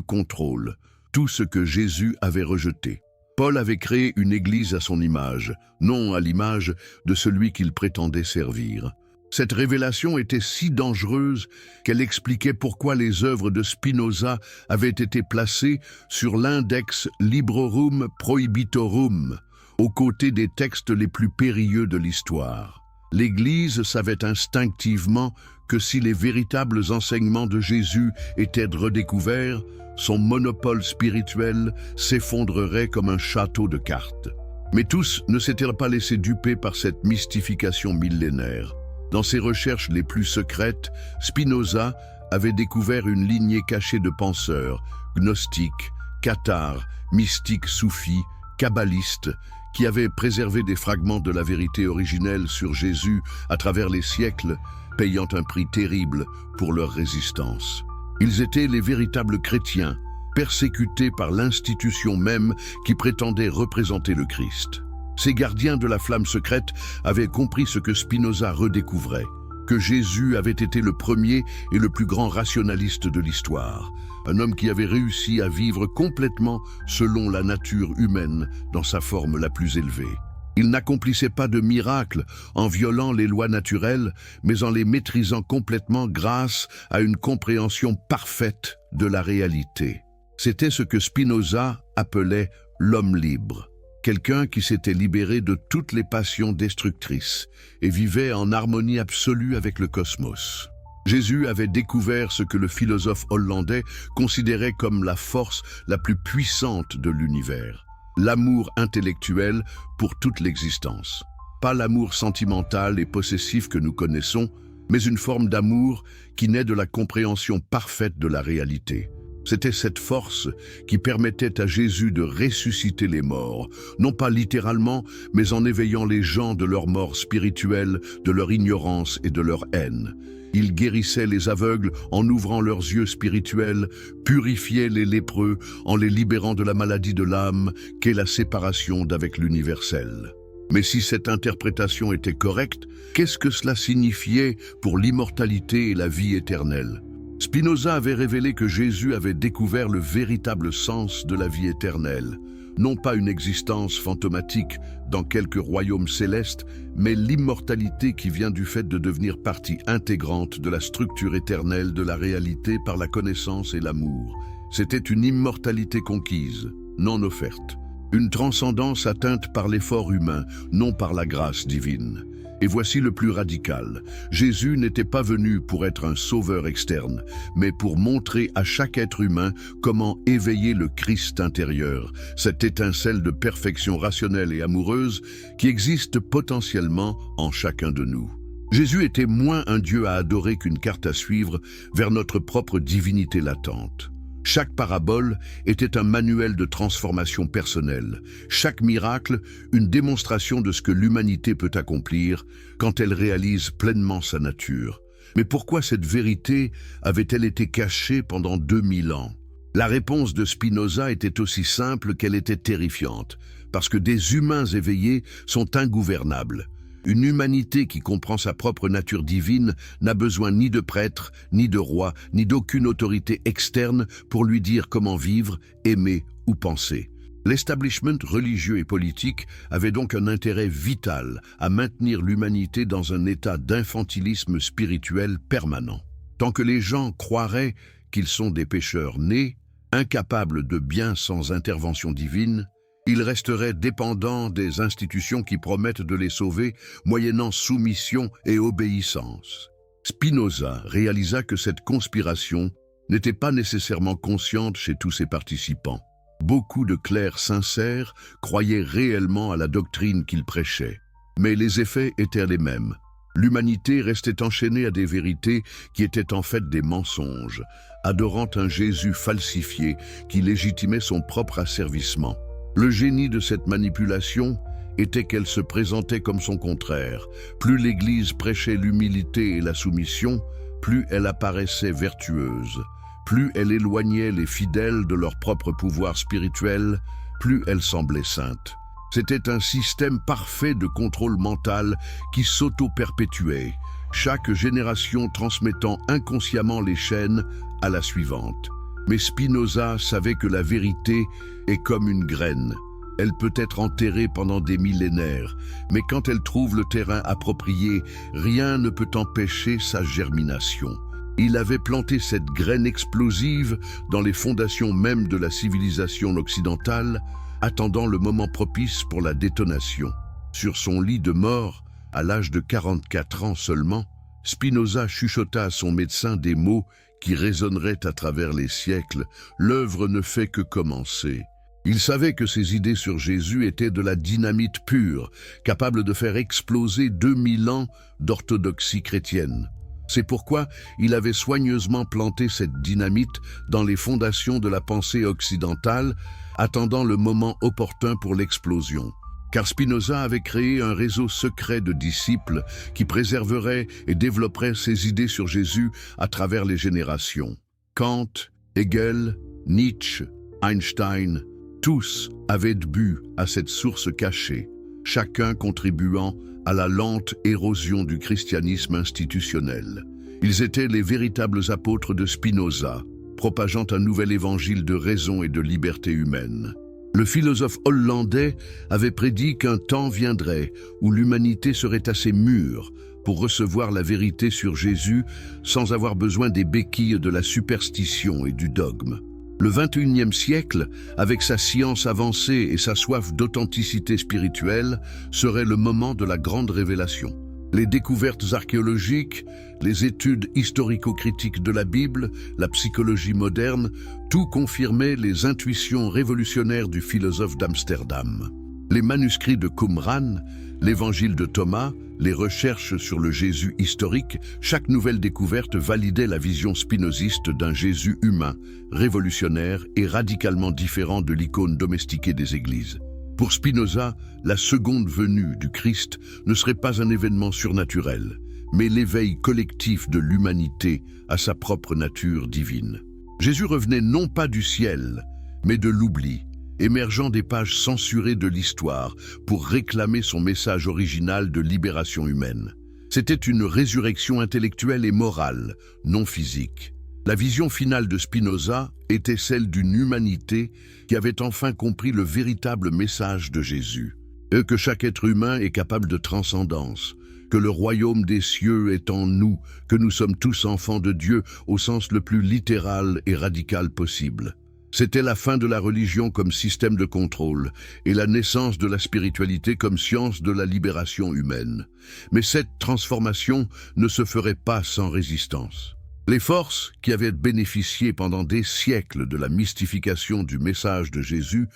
A: contrôle, tout ce que Jésus avait rejeté. Paul avait créé une église à son image, non à l'image de celui qu'il prétendait servir. Cette révélation était si dangereuse qu'elle expliquait pourquoi les œuvres de Spinoza avaient été placées sur l'index Librorum Prohibitorum, aux côtés des textes les plus périlleux de l'histoire. L'Église savait instinctivement que si les véritables enseignements de Jésus étaient redécouverts, son monopole spirituel s'effondrerait comme un château de cartes. Mais tous ne s'étaient pas laissés duper par cette mystification millénaire. Dans ses recherches les plus secrètes, Spinoza avait découvert une lignée cachée de penseurs, gnostiques, cathares, mystiques soufis, kabbalistes, qui avaient préservé des fragments de la vérité originelle sur Jésus à travers les siècles, payant un prix terrible pour leur résistance. Ils étaient les véritables chrétiens, persécutés par l'institution même qui prétendait représenter le Christ. Ces gardiens de la flamme secrète avaient compris ce que Spinoza redécouvrait, que Jésus avait été le premier et le plus grand rationaliste de l'histoire, un homme qui avait réussi à vivre complètement selon la nature humaine dans sa forme la plus élevée. Il n'accomplissait pas de miracles en violant les lois naturelles, mais en les maîtrisant complètement grâce à une compréhension parfaite de la réalité. C'était ce que Spinoza appelait l'homme libre. Quelqu'un qui s'était libéré de toutes les passions destructrices et vivait en harmonie absolue avec le cosmos. Jésus avait découvert ce que le philosophe hollandais considérait comme la force la plus puissante de l'univers, l'amour intellectuel pour toute l'existence. Pas l'amour sentimental et possessif que nous connaissons, mais une forme d'amour qui naît de la compréhension parfaite de la réalité. C'était cette force qui permettait à Jésus de ressusciter les morts, non pas littéralement, mais en éveillant les gens de leur mort spirituelle, de leur ignorance et de leur haine. Il guérissait les aveugles en ouvrant leurs yeux spirituels, purifiait les lépreux en les libérant de la maladie de l'âme qu'est la séparation d'avec l'universel. Mais si cette interprétation était correcte, qu'est-ce que cela signifiait pour l'immortalité et la vie éternelle ? Spinoza avait révélé que Jésus avait découvert le véritable sens de la vie éternelle, non pas une existence fantomatique dans quelque royaume céleste, mais l'immortalité qui vient du fait de devenir partie intégrante de la structure éternelle de la réalité par la connaissance et l'amour. C'était une immortalité conquise, non offerte, une transcendance atteinte par l'effort humain, non par la grâce divine. Et voici le plus radical. Jésus n'était pas venu pour être un sauveur externe, mais pour montrer à chaque être humain comment éveiller le Christ intérieur, cette étincelle de perfection rationnelle et amoureuse qui existe potentiellement en chacun de nous. Jésus était moins un Dieu à adorer qu'une carte à suivre vers notre propre divinité latente. Chaque parabole était un manuel de transformation personnelle, chaque miracle une démonstration de ce que l'humanité peut accomplir quand elle réalise pleinement sa nature. Mais pourquoi cette vérité avait-elle été cachée pendant 2000 ans? La réponse de Spinoza était aussi simple qu'elle était terrifiante. parce que des humains éveillés sont ingouvernables. Une humanité qui comprend sa propre nature divine n'a besoin ni de prêtre, ni de roi, ni d'aucune autorité externe pour lui dire comment vivre, aimer ou penser. L'establishment religieux et politique avait donc un intérêt vital à maintenir l'humanité dans un état d'infantilisme spirituel permanent. Tant que les gens croiraient qu'ils sont des pécheurs nés, incapables de bien sans intervention divine, ils resteraient dépendants des institutions qui promettent de les sauver, moyennant soumission et obéissance. Spinoza réalisa que cette conspiration n'était pas nécessairement consciente chez tous ses participants. Beaucoup de clercs sincères croyaient réellement à la doctrine qu'il prêchait, mais les effets étaient les mêmes. L'humanité restait enchaînée à des vérités qui étaient en fait des mensonges, adorant un Jésus falsifié qui légitimait son propre asservissement. Le génie de cette manipulation était qu'elle se présentait comme son contraire. Plus l'Église prêchait l'humilité et la soumission, plus elle apparaissait vertueuse. Plus elle éloignait les fidèles de leur propre pouvoir spirituel, plus elle semblait sainte. C'était un système parfait de contrôle mental qui s'auto-perpétuait, chaque génération transmettant inconsciemment les chaînes à la suivante. Mais Spinoza savait que la vérité est comme une graine. Elle peut être enterrée pendant des millénaires, mais quand elle trouve le terrain approprié, rien ne peut empêcher sa germination. Il avait planté cette graine explosive dans les fondations mêmes de la civilisation occidentale, attendant le moment propice pour la détonation. Sur son lit de mort, à l'âge de 44 ans seulement, Spinoza chuchota à son médecin des mots qui résonneraient à travers les siècles. L'œuvre ne fait que commencer. Il savait que ses idées sur Jésus étaient de la dynamite pure, capable de faire exploser 2000 ans d'orthodoxie chrétienne. C'est pourquoi il avait soigneusement planté cette dynamite dans les fondations de la pensée occidentale, attendant le moment opportun pour l'explosion. Car Spinoza avait créé un réseau secret de disciples qui préserveraient et développeraient ses idées sur Jésus à travers les générations. Kant, Hegel, Nietzsche, Einstein, tous avaient bu à cette source cachée, chacun contribuant à la lente érosion du christianisme institutionnel. Ils étaient les véritables apôtres de Spinoza, propageant un nouvel évangile de raison et de liberté humaine. Le philosophe hollandais avait prédit qu'un temps viendrait où l'humanité serait assez mûre pour recevoir la vérité sur Jésus sans avoir besoin des béquilles de la superstition et du dogme. Le XXIe siècle, avec sa science avancée et sa soif d'authenticité spirituelle, serait le moment de la grande révélation. Les découvertes archéologiques, les études historico-critiques de la Bible, la psychologie moderne, tout confirmait les intuitions révolutionnaires du philosophe d'Amsterdam. Les manuscrits de Qumran, l'évangile de Thomas, les recherches sur le Jésus historique, chaque nouvelle découverte validait la vision spinoziste d'un Jésus humain, révolutionnaire et radicalement différent de l'icône domestiquée des églises. Pour Spinoza, la seconde venue du Christ ne serait pas un événement surnaturel, mais l'éveil collectif de l'humanité à sa propre nature divine. Jésus revenait non pas du ciel, mais de l'oubli, émergeant des pages censurées de l'histoire pour réclamer son message original de libération humaine. C'était une résurrection intellectuelle et morale, non physique. La vision finale de Spinoza était celle d'une humanité qui avait enfin compris le véritable message de Jésus. Et que chaque être humain est capable de transcendance, que le royaume des cieux est en nous, que nous sommes tous enfants de Dieu au sens le plus littéral et radical possible. C'était la fin de la religion comme système de contrôle et la naissance de la spiritualité comme science de la libération humaine. Mais cette transformation ne se ferait pas sans résistance. Les forces qui avaient bénéficié pendant des siècles de la mystification du message de Jésus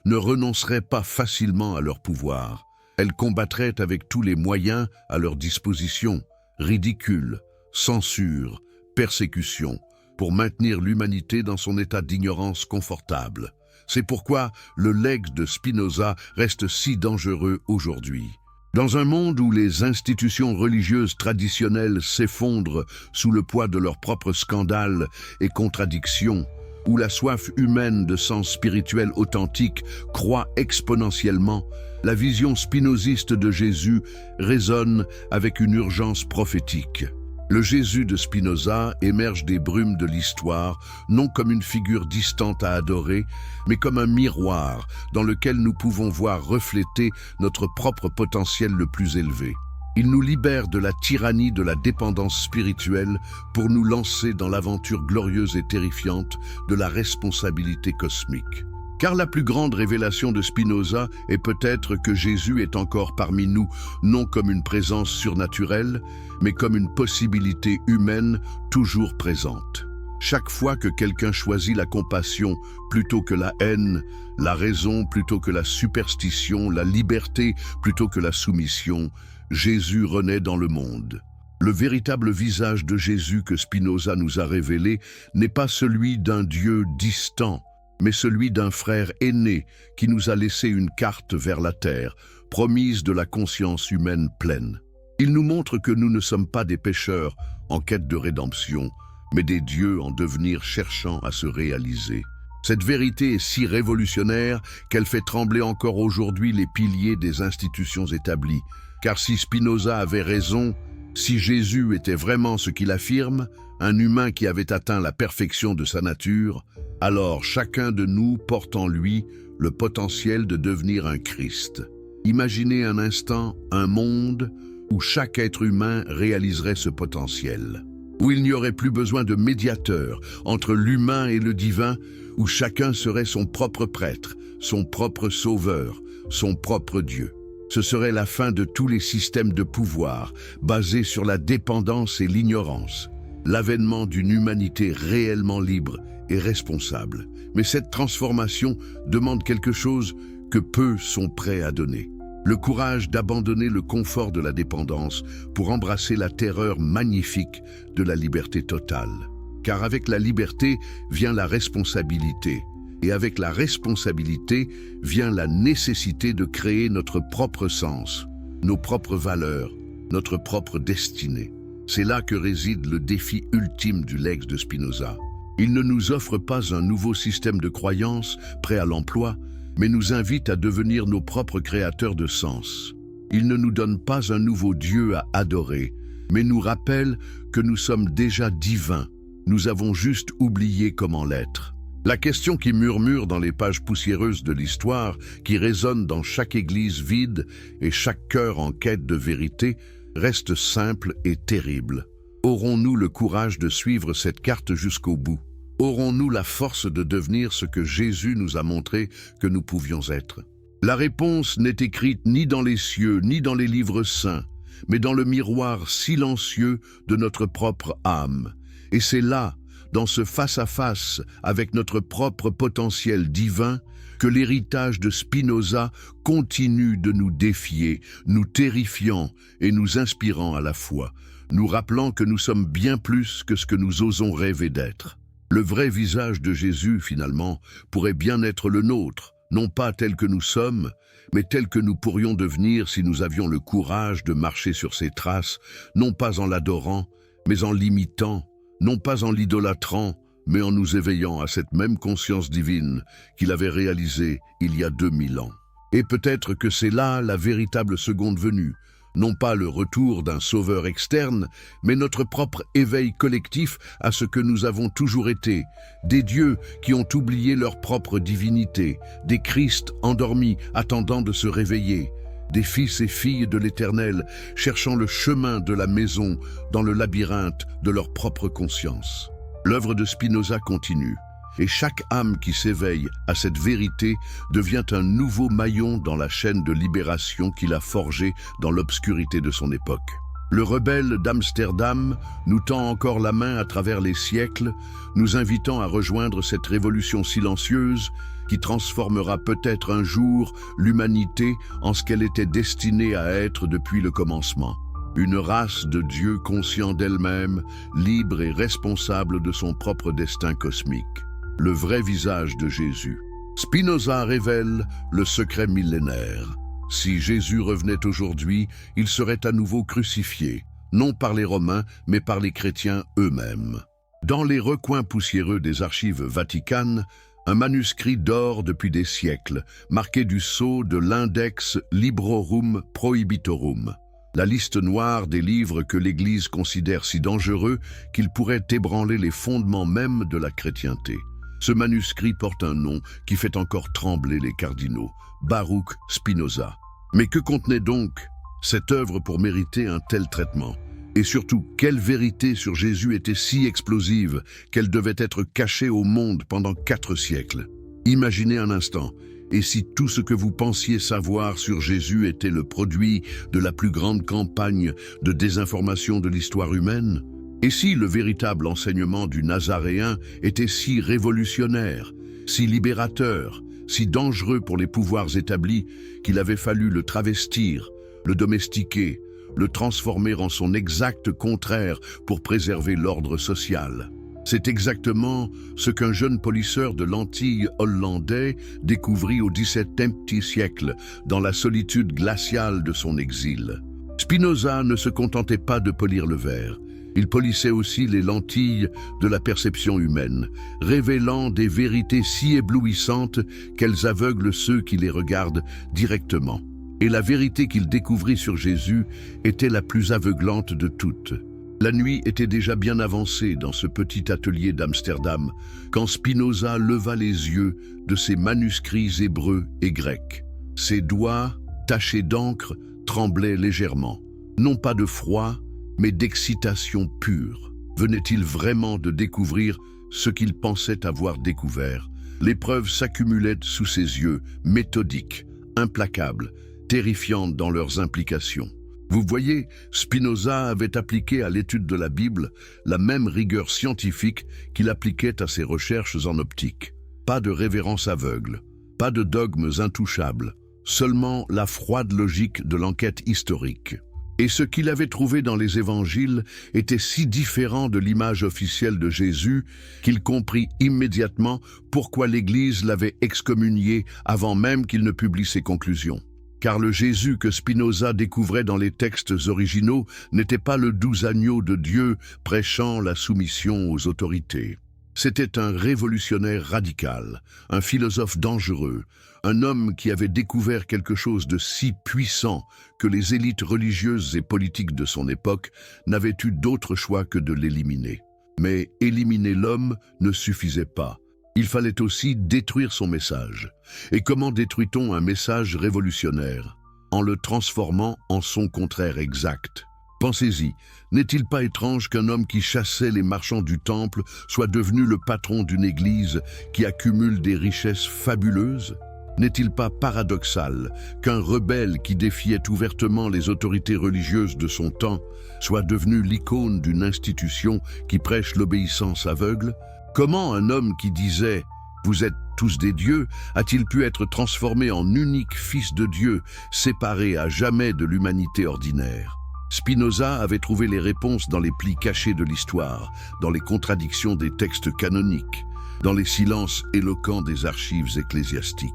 A: ne renonceraient pas facilement à leur pouvoir. Elles combattraient avec tous les moyens à leur disposition, ridicule, censure, persécution, pour maintenir l'humanité dans son état d'ignorance confortable. C'est pourquoi le legs de Spinoza reste si dangereux aujourd'hui. Dans un monde où les institutions religieuses traditionnelles s'effondrent sous le poids de leurs propres scandales et contradictions, où la soif humaine de sens spirituel authentique croît exponentiellement, la vision spinoziste de Jésus résonne avec une urgence prophétique. Le Jésus de Spinoza émerge des brumes de l'histoire, non comme une figure distante à adorer, mais comme un miroir dans lequel nous pouvons voir refléter notre propre potentiel le plus élevé. Il nous libère de la tyrannie de la dépendance spirituelle pour nous lancer dans l'aventure glorieuse et terrifiante de la responsabilité cosmique. Car la plus grande révélation de Spinoza est peut-être que Jésus est encore parmi nous, non comme une présence surnaturelle, mais comme une possibilité humaine toujours présente. Chaque fois que quelqu'un choisit la compassion plutôt que la haine, la raison plutôt que la superstition, la liberté plutôt que la soumission, Jésus renaît dans le monde. Le véritable visage de Jésus que Spinoza nous a révélé n'est pas celui d'un Dieu distant, mais celui d'un frère aîné qui nous a laissé une carte vers la terre, promise de la conscience humaine pleine. Il nous montre que nous ne sommes pas des pécheurs en quête de rédemption, mais des dieux en devenir cherchant à se réaliser. Cette vérité est si révolutionnaire qu'elle fait trembler encore aujourd'hui les piliers des institutions établies. Car si Spinoza avait raison, si Jésus était vraiment ce qu'il affirme, un humain qui avait atteint la perfection de sa nature, alors chacun de nous porte en lui le potentiel de devenir un Christ. Imaginez un instant un monde où chaque être humain réaliserait ce potentiel, où il n'y aurait plus besoin de médiateur entre l'humain et le divin, où chacun serait son propre prêtre, son propre sauveur, son propre Dieu. Ce serait la fin de tous les systèmes de pouvoir basés sur la dépendance et l'ignorance, l'avènement d'une humanité réellement libre et responsable. Mais cette transformation demande quelque chose que peu sont prêts à donner. Le courage d'abandonner le confort de la dépendance pour embrasser la terreur magnifique de la liberté totale. Car avec la liberté vient la responsabilité. Et avec la responsabilité vient la nécessité de créer notre propre sens, nos propres valeurs, notre propre destinée. C'est là que réside le défi ultime du Lex de Spinoza. Il ne nous offre pas un nouveau système de croyance prêt à l'emploi, mais nous invite à devenir nos propres créateurs de sens. Il ne nous donne pas un nouveau Dieu à adorer, mais nous rappelle que nous sommes déjà divins. Nous avons juste oublié comment l'être. La question qui murmure dans les pages poussiéreuses de l'histoire, qui résonne dans chaque église vide et chaque cœur en quête de vérité, reste simple et terrible. Aurons-nous le courage de suivre cette carte jusqu'au bout? Aurons-nous la force de devenir ce que Jésus nous a montré que nous pouvions être? La réponse n'est écrite ni dans les cieux, ni dans les livres saints, mais dans le miroir silencieux de notre propre âme. Et c'est là, dans ce face-à-face avec notre propre potentiel divin, que l'héritage de Spinoza continue de nous défier, nous terrifiant et nous inspirant à la fois, nous rappelant que nous sommes bien plus que ce que nous osons rêver d'être. Le vrai visage de Jésus, finalement, pourrait bien être le nôtre, non pas tel que nous sommes, mais tel que nous pourrions devenir si nous avions le courage de marcher sur ses traces, non pas en l'adorant, mais en l'imitant, non pas en l'idolâtrant, mais en nous éveillant à cette même conscience divine qu'il avait réalisée il y a 2000 ans. Et peut-être que c'est là la véritable seconde venue, non pas le retour d'un sauveur externe, mais notre propre éveil collectif à ce que nous avons toujours été, des dieux qui ont oublié leur propre divinité, des Christ endormis attendant de se réveiller, des fils et filles de l'Éternel cherchant le chemin de la maison dans le labyrinthe de leur propre conscience. L'œuvre de Spinoza continue, et chaque âme qui s'éveille à cette vérité devient un nouveau maillon dans la chaîne de libération qu'il a forgée dans l'obscurité de son époque. Le rebelle d'Amsterdam nous tend encore la main à travers les siècles, nous invitant à rejoindre cette révolution silencieuse qui transformera peut-être un jour l'humanité en ce qu'elle était destinée à être depuis le commencement. Une race de dieux conscients d'elle-même, libre et responsable de son propre destin cosmique. Le vrai visage de Jésus. Spinoza révèle le secret millénaire. Si Jésus revenait aujourd'hui, il serait à nouveau crucifié, non par les Romains, mais par les chrétiens eux-mêmes. Dans les recoins poussiéreux des archives vaticanes, un manuscrit dort depuis des siècles, marqué du sceau de l'Index Librorum Prohibitorum, la liste noire des livres que l'Église considère si dangereux qu'ils pourraient ébranler les fondements mêmes de la chrétienté. Ce manuscrit porte un nom qui fait encore trembler les cardinaux, Baruch Spinoza. Mais que contenait donc cette œuvre pour mériter un tel traitement? Et surtout, quelle vérité sur Jésus était si explosive qu'elle devait être cachée au monde pendant 4 siècles? Imaginez un instant, et si tout ce que vous pensiez savoir sur Jésus était le produit de la plus grande campagne de désinformation de l'histoire humaine? Et si le véritable enseignement du Nazaréen était si révolutionnaire, si libérateur, si dangereux pour les pouvoirs établis qu'il avait fallu le travestir, le domestiquer, le transformer en son exact contraire pour préserver l'ordre social? C'est exactement ce qu'un jeune polisseur de lentilles hollandais découvrit au XVIIe siècle, dans la solitude glaciale de son exil. Spinoza ne se contentait pas de polir le verre. Il polissait aussi les lentilles de la perception humaine, révélant des vérités si éblouissantes qu'elles aveuglent ceux qui les regardent directement. Et la vérité qu'il découvrit sur Jésus était la plus aveuglante de toutes. La nuit était déjà bien avancée dans ce petit atelier d'Amsterdam, quand Spinoza leva les yeux de ses manuscrits hébreux et grecs. Ses doigts, tachés d'encre, tremblaient légèrement. Non pas de froid, mais d'excitation pure. Venait-il vraiment de découvrir ce qu'il pensait avoir découvert? Les preuves s'accumulaient sous ses yeux, méthodiques, implacables, terrifiantes dans leurs implications. Vous voyez, Spinoza avait appliqué à l'étude de la Bible la même rigueur scientifique qu'il appliquait à ses recherches en optique. Pas de révérence aveugle, pas de dogmes intouchables, seulement la froide logique de l'enquête historique. Et ce qu'il avait trouvé dans les évangiles était si différent de l'image officielle de Jésus qu'il comprit immédiatement pourquoi l'Église l'avait excommunié avant même qu'il ne publie ses conclusions. Car le Jésus que Spinoza découvrait dans les textes originaux n'était pas le doux agneau de Dieu prêchant la soumission aux autorités. C'était un révolutionnaire radical, un philosophe dangereux, un homme qui avait découvert quelque chose de si puissant que les élites religieuses et politiques de son époque n'avaient eu d'autre choix que de l'éliminer. Mais éliminer l'homme ne suffisait pas. Il fallait aussi détruire son message. Et comment détruit-on un message révolutionnaire? En le transformant en son contraire exact. Pensez-y, n'est-il pas étrange qu'un homme qui chassait les marchands du temple soit devenu le patron d'une église qui accumule des richesses fabuleuses? N'est-il pas paradoxal qu'un rebelle qui défiait ouvertement les autorités religieuses de son temps soit devenu l'icône d'une institution qui prêche l'obéissance aveugle? Comment un homme qui disait « Vous êtes tous des dieux » a-t-il pu être transformé en unique fils de Dieu, séparé à jamais de l'humanité ordinaire? Spinoza avait trouvé les réponses dans les plis cachés de l'histoire, dans les contradictions des textes canoniques, dans les silences éloquents des archives ecclésiastiques.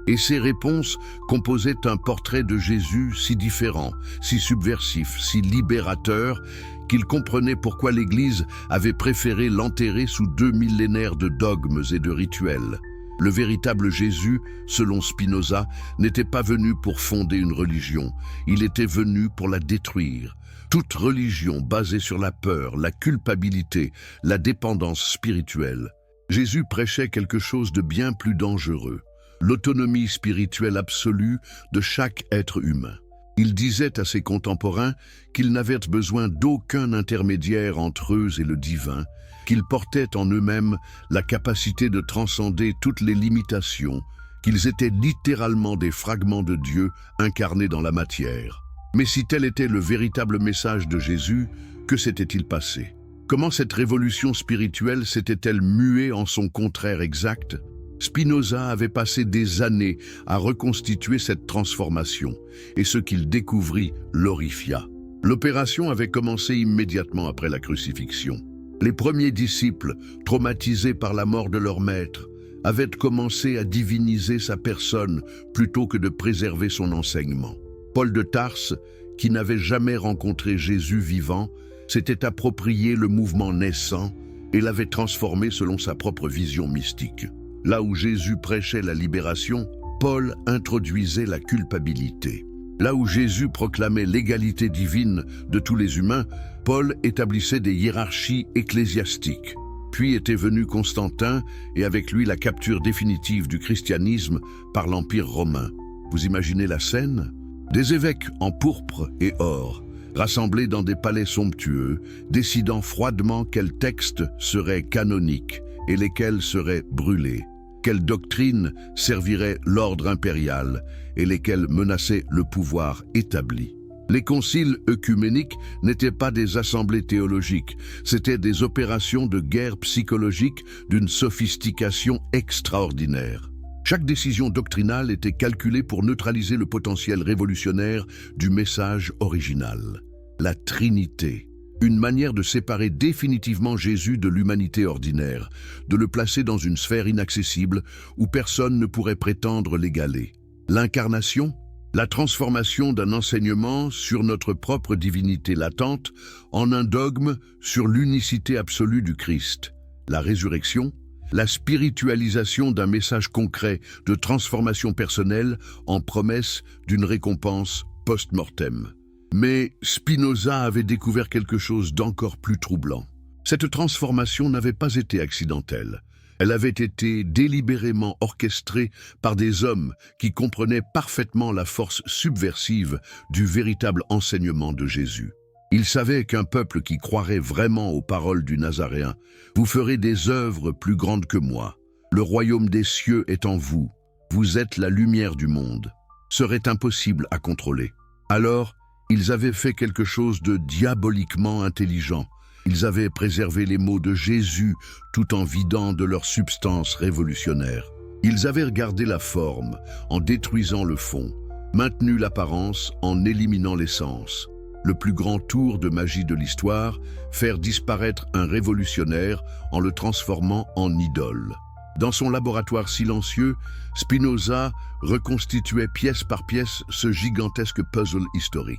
A: Et ces réponses composaient un portrait de Jésus si différent, si subversif, si libérateur, qu'il comprenait pourquoi l'Église avait préféré l'enterrer sous 2 millénaires de dogmes et de rituels. Le véritable Jésus, selon Spinoza, n'était pas venu pour fonder une religion, il était venu pour la détruire. Toute religion basée sur la peur, la culpabilité, la dépendance spirituelle. Jésus prêchait quelque chose de bien plus dangereux, l'autonomie spirituelle absolue de chaque être humain. Il disait à ses contemporains qu'ils n'avaient besoin d'aucun intermédiaire entre eux et le divin, qu'ils portaient en eux-mêmes la capacité de transcender toutes les limitations, qu'ils étaient littéralement des fragments de Dieu incarnés dans la matière. Mais si tel était le véritable message de Jésus, que s'était-il passé? Comment cette révolution spirituelle s'était-elle muée en son contraire exact? Spinoza avait passé des années à reconstituer cette transformation, et ce qu'il découvrit l'horrifia. L'opération avait commencé immédiatement après la crucifixion. Les premiers disciples, traumatisés par la mort de leur maître, avaient commencé à diviniser sa personne plutôt que de préserver son enseignement. Paul de Tarse, qui n'avait jamais rencontré Jésus vivant, s'était approprié le mouvement naissant et l'avait transformé selon sa propre vision mystique. Là où Jésus prêchait la libération, Paul introduisait la culpabilité. Là où Jésus proclamait l'égalité divine de tous les humains, Paul établissait des hiérarchies ecclésiastiques. Puis était venu Constantin et avec lui la capture définitive du christianisme par l'Empire romain. Vous imaginez la scène? Des évêques en pourpre et or, rassemblés dans des palais somptueux, décidant froidement quels textes seraient canoniques et lesquels seraient brûlés, quelles doctrines serviraient l'ordre impérial et lesquelles menaçaient le pouvoir établi. Les conciles œcuméniques n'étaient pas des assemblées théologiques, c'étaient des opérations de guerre psychologique d'une sophistication extraordinaire. Chaque décision doctrinale était calculée pour neutraliser le potentiel révolutionnaire du message original. La Trinité, une manière de séparer définitivement Jésus de l'humanité ordinaire, de le placer dans une sphère inaccessible où personne ne pourrait prétendre l'égaler. L'incarnation, la transformation d'un enseignement sur notre propre divinité latente en un dogme sur l'unicité absolue du Christ. La résurrection, la spiritualisation d'un message concret de transformation personnelle en promesse d'une récompense post-mortem. Mais Spinoza avait découvert quelque chose d'encore plus troublant. Cette transformation n'avait pas été accidentelle. Elle avait été délibérément orchestrée par des hommes qui comprenaient parfaitement la force subversive du véritable enseignement de Jésus. Ils savaient qu'un peuple qui croirait vraiment aux paroles du Nazaréen « Vous ferez des œuvres plus grandes que moi. Le royaume des cieux est en vous. Vous êtes la lumière du monde. » serait impossible à contrôler. Alors, ils avaient fait quelque chose de diaboliquement intelligent. Ils avaient préservé les mots de Jésus tout en vidant de leur substance révolutionnaire. Ils avaient regardé la forme en détruisant le fond, maintenu l'apparence en éliminant l'essence. Le plus grand tour de magie de l'histoire, faire disparaître un révolutionnaire en le transformant en idole. Dans son laboratoire silencieux, Spinoza reconstituait pièce par pièce ce gigantesque puzzle historique.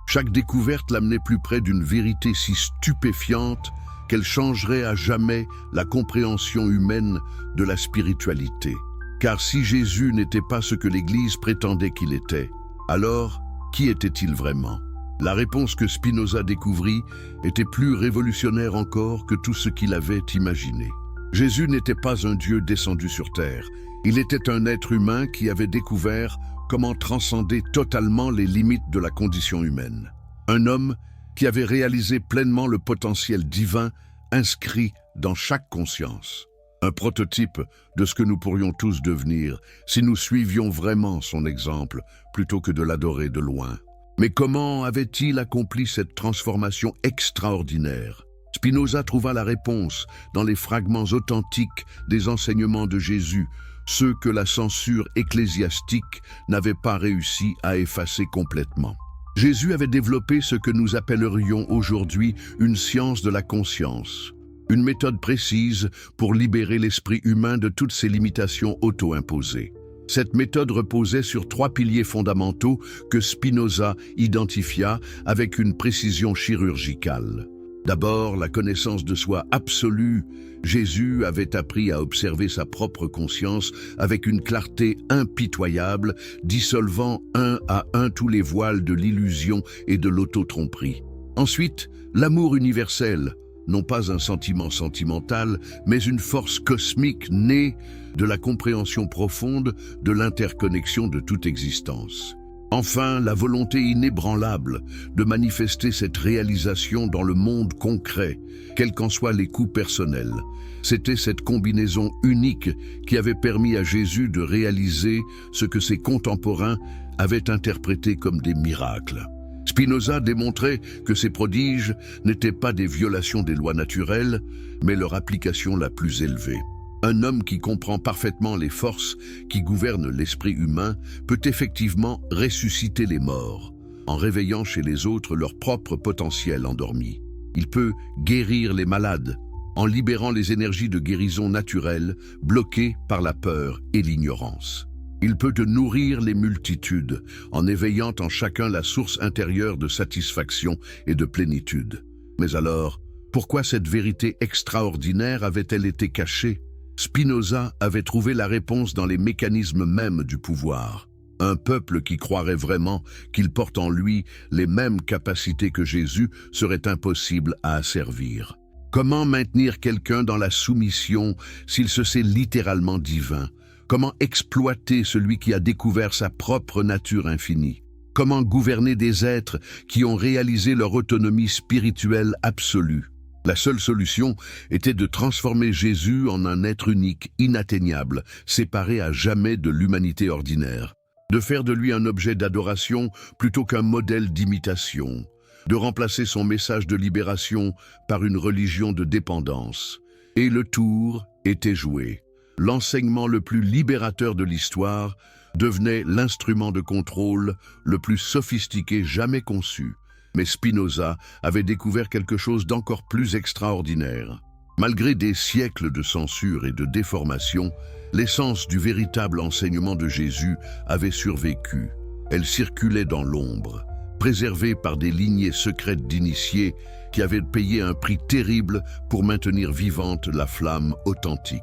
A: Chaque découverte l'amenait plus près d'une vérité si stupéfiante qu'elle changerait à jamais la compréhension humaine de la spiritualité. Car si Jésus n'était pas ce que l'Église prétendait qu'il était, alors qui était-il vraiment? La réponse que Spinoza découvrit était plus révolutionnaire encore que tout ce qu'il avait imaginé. Jésus n'était pas un Dieu descendu sur terre. Il était un être humain qui avait découvert comment transcender totalement les limites de la condition humaine. Un homme qui avait réalisé pleinement le potentiel divin inscrit dans chaque conscience. Un prototype de ce que nous pourrions tous devenir si nous suivions vraiment son exemple plutôt que de l'adorer de loin. Mais comment avait-il accompli cette transformation extraordinaire? Spinoza trouva la réponse dans les fragments authentiques des enseignements de Jésus, ceux que la censure ecclésiastique n'avait pas réussi à effacer complètement. Jésus avait développé ce que nous appellerions aujourd'hui une science de la conscience, une méthode précise pour libérer l'esprit humain de toutes ses limitations auto-imposées. Cette méthode reposait sur 3 piliers fondamentaux que Spinoza identifia avec une précision chirurgicale. D'abord, la connaissance de soi absolue. Jésus avait appris à observer sa propre conscience avec une clarté impitoyable, dissolvant un à un tous les voiles de l'illusion et de l'auto-tromperie. Ensuite, l'amour universel, non pas un sentiment sentimental, mais une force cosmique née de la compréhension profonde de l'interconnexion de toute existence. Enfin, la volonté inébranlable de manifester cette réalisation dans le monde concret, quels qu'en soient les coûts personnels. C'était cette combinaison unique qui avait permis à Jésus de réaliser ce que ses contemporains avaient interprété comme des miracles. Spinoza démontrait que ces prodiges n'étaient pas des violations des lois naturelles, mais leur application la plus élevée. Un homme qui comprend parfaitement les forces qui gouvernent l'esprit humain peut effectivement ressusciter les morts, en réveillant chez les autres leur propre potentiel endormi. Il peut guérir les malades, en libérant les énergies de guérison naturelles bloquées par la peur et l'ignorance. Il peut nourrir les multitudes, en éveillant en chacun la source intérieure de satisfaction et de plénitude. Mais alors, Pourquoi cette vérité extraordinaire avait-elle été cachée? Spinoza avait trouvé la réponse dans les mécanismes mêmes du pouvoir. Un peuple qui croirait vraiment qu'il porte en lui les mêmes capacités que Jésus serait impossible à asservir. Comment maintenir quelqu'un dans la soumission s'il se sait littéralement divin? Comment exploiter celui qui a découvert sa propre nature infinie? Comment gouverner des êtres qui ont réalisé leur autonomie spirituelle absolue? La seule solution était de transformer Jésus en un être unique, inatteignable, séparé à jamais de l'humanité ordinaire. De faire de lui un objet d'adoration plutôt qu'un modèle d'imitation. De remplacer son message de libération par une religion de dépendance. Et le tour était joué. L'enseignement le plus libérateur de l'histoire devenait l'instrument de contrôle le plus sophistiqué jamais conçu. Mais Spinoza avait découvert quelque chose d'encore plus extraordinaire. Malgré des siècles de censure et de déformation, l'essence du véritable enseignement de Jésus avait survécu. Elle circulait dans l'ombre, préservée par des lignées secrètes d'initiés qui avaient payé un prix terrible pour maintenir vivante la flamme authentique.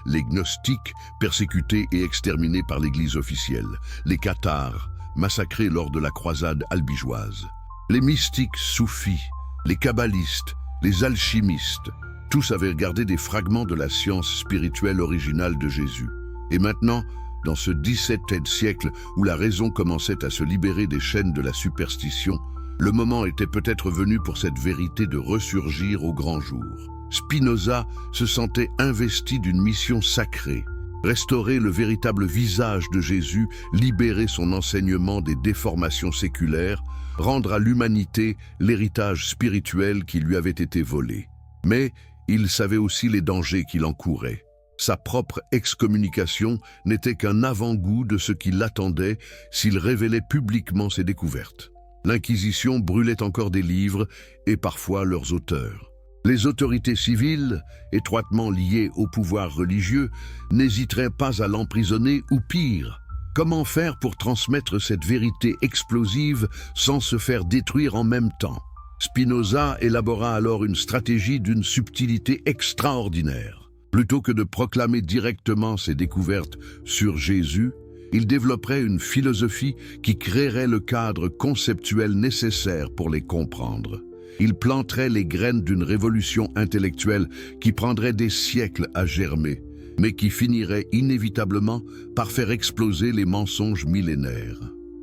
A: Les gnostiques, persécutés et exterminés par l'Église officielle. Les cathares, massacrés lors de la croisade albigeoise. Les mystiques soufis, les kabbalistes, les alchimistes, tous avaient gardé des fragments de la science spirituelle originale de Jésus. Et maintenant, dans ce XVIIe siècle où la raison commençait à se libérer des chaînes de la superstition, le moment était peut-être venu pour cette vérité de ressurgir au grand jour. Spinoza se sentait investi d'une mission sacrée. Restaurer le véritable visage de Jésus, libérer son enseignement des déformations séculaires, rendre à l'humanité l'héritage spirituel qui lui avait été volé. Mais il savait aussi les dangers qu'il encourait. Sa propre excommunication n'était qu'un avant-goût de ce qui l'attendait s'il révélait publiquement ses découvertes. L'Inquisition brûlait encore des livres et parfois leurs auteurs. Les autorités civiles, étroitement liées au pouvoir religieux, n'hésiteraient pas à l'emprisonner ou pire. Comment faire pour transmettre cette vérité explosive sans se faire détruire en même temps? Spinoza élabora alors une stratégie d'une subtilité extraordinaire. Plutôt que de proclamer directement ses découvertes sur Jésus, il développerait une philosophie qui créerait le cadre conceptuel nécessaire pour les comprendre. Il planterait les graines d'une révolution intellectuelle qui prendrait des siècles à germer, mais qui finirait inévitablement par faire exploser les mensonges millénaires.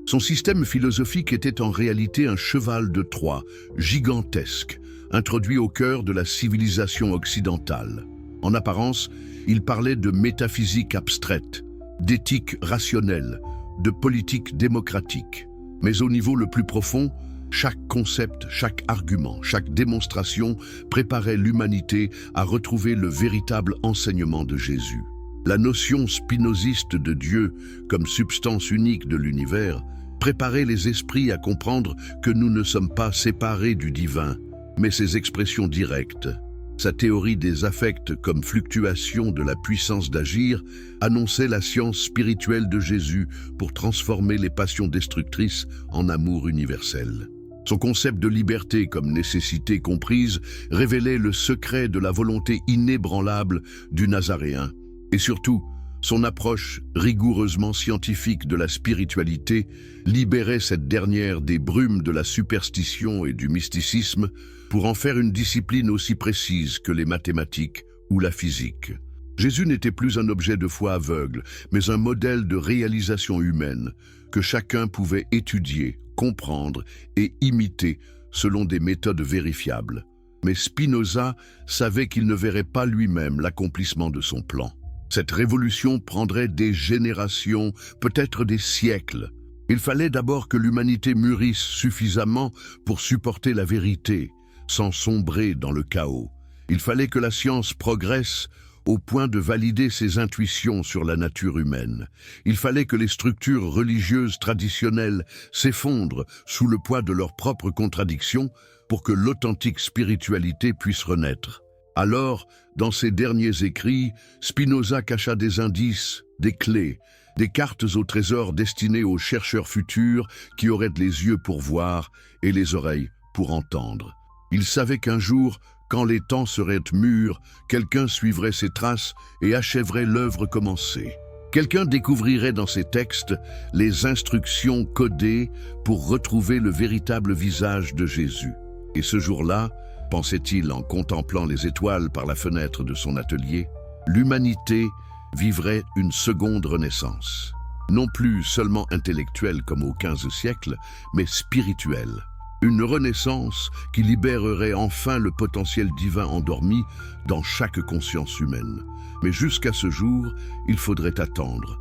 A: Son système philosophique était en réalité un cheval de Troie, gigantesque, introduit au cœur de la civilisation occidentale. En apparence, il parlait de métaphysique abstraite, d'éthique rationnelle, de politique démocratique. Mais au niveau le plus profond, chaque concept, chaque argument, chaque démonstration préparait l'humanité à retrouver le véritable enseignement de Jésus. La notion spinoziste de Dieu comme substance unique de l'univers préparait les esprits à comprendre que nous ne sommes pas séparés du divin, mais ses expressions directes. Sa théorie des affects comme fluctuation de la puissance d'agir annonçait la science spirituelle de Jésus pour transformer les passions destructrices en amour universel. Son concept de liberté comme nécessité comprise révélait le secret de la volonté inébranlable du Nazaréen. Et surtout, son approche rigoureusement scientifique de la spiritualité libérait cette dernière des brumes de la superstition et du mysticisme pour en faire une discipline aussi précise que les mathématiques ou la physique. Jésus n'était plus un objet de foi aveugle, mais un modèle de réalisation humaine que chacun pouvait étudier, comprendre et imiter selon des méthodes vérifiables. Mais Spinoza savait qu'il ne verrait pas lui-même l'accomplissement de son plan. Cette révolution prendrait des générations, peut-être des siècles. Il fallait d'abord que l'humanité mûrisse suffisamment pour supporter la vérité, sans sombrer dans le chaos. Il fallait que la science progresse au point de valider ses intuitions sur la nature humaine. Il fallait que les structures religieuses traditionnelles s'effondrent sous le poids de leurs propres contradictions pour que l'authentique spiritualité puisse renaître. Alors, dans ses derniers écrits, Spinoza cacha des indices, des clés, des cartes au trésor destinées aux chercheurs futurs qui auraient les yeux pour voir et les oreilles pour entendre. Il savait qu'un jour, Quand les temps seraient mûrs, quelqu'un suivrait ses traces et achèverait l'œuvre commencée. Quelqu'un découvrirait dans ces textes les instructions codées pour retrouver le véritable visage de Jésus. Et ce jour-là, pensait-il en contemplant les étoiles par la fenêtre de son atelier, l'humanité vivrait une seconde renaissance. Non plus seulement intellectuelle comme au XVe siècle, mais spirituelle. Une renaissance qui libérerait enfin le potentiel divin endormi dans chaque conscience humaine. Mais jusqu'à ce jour, il faudrait attendre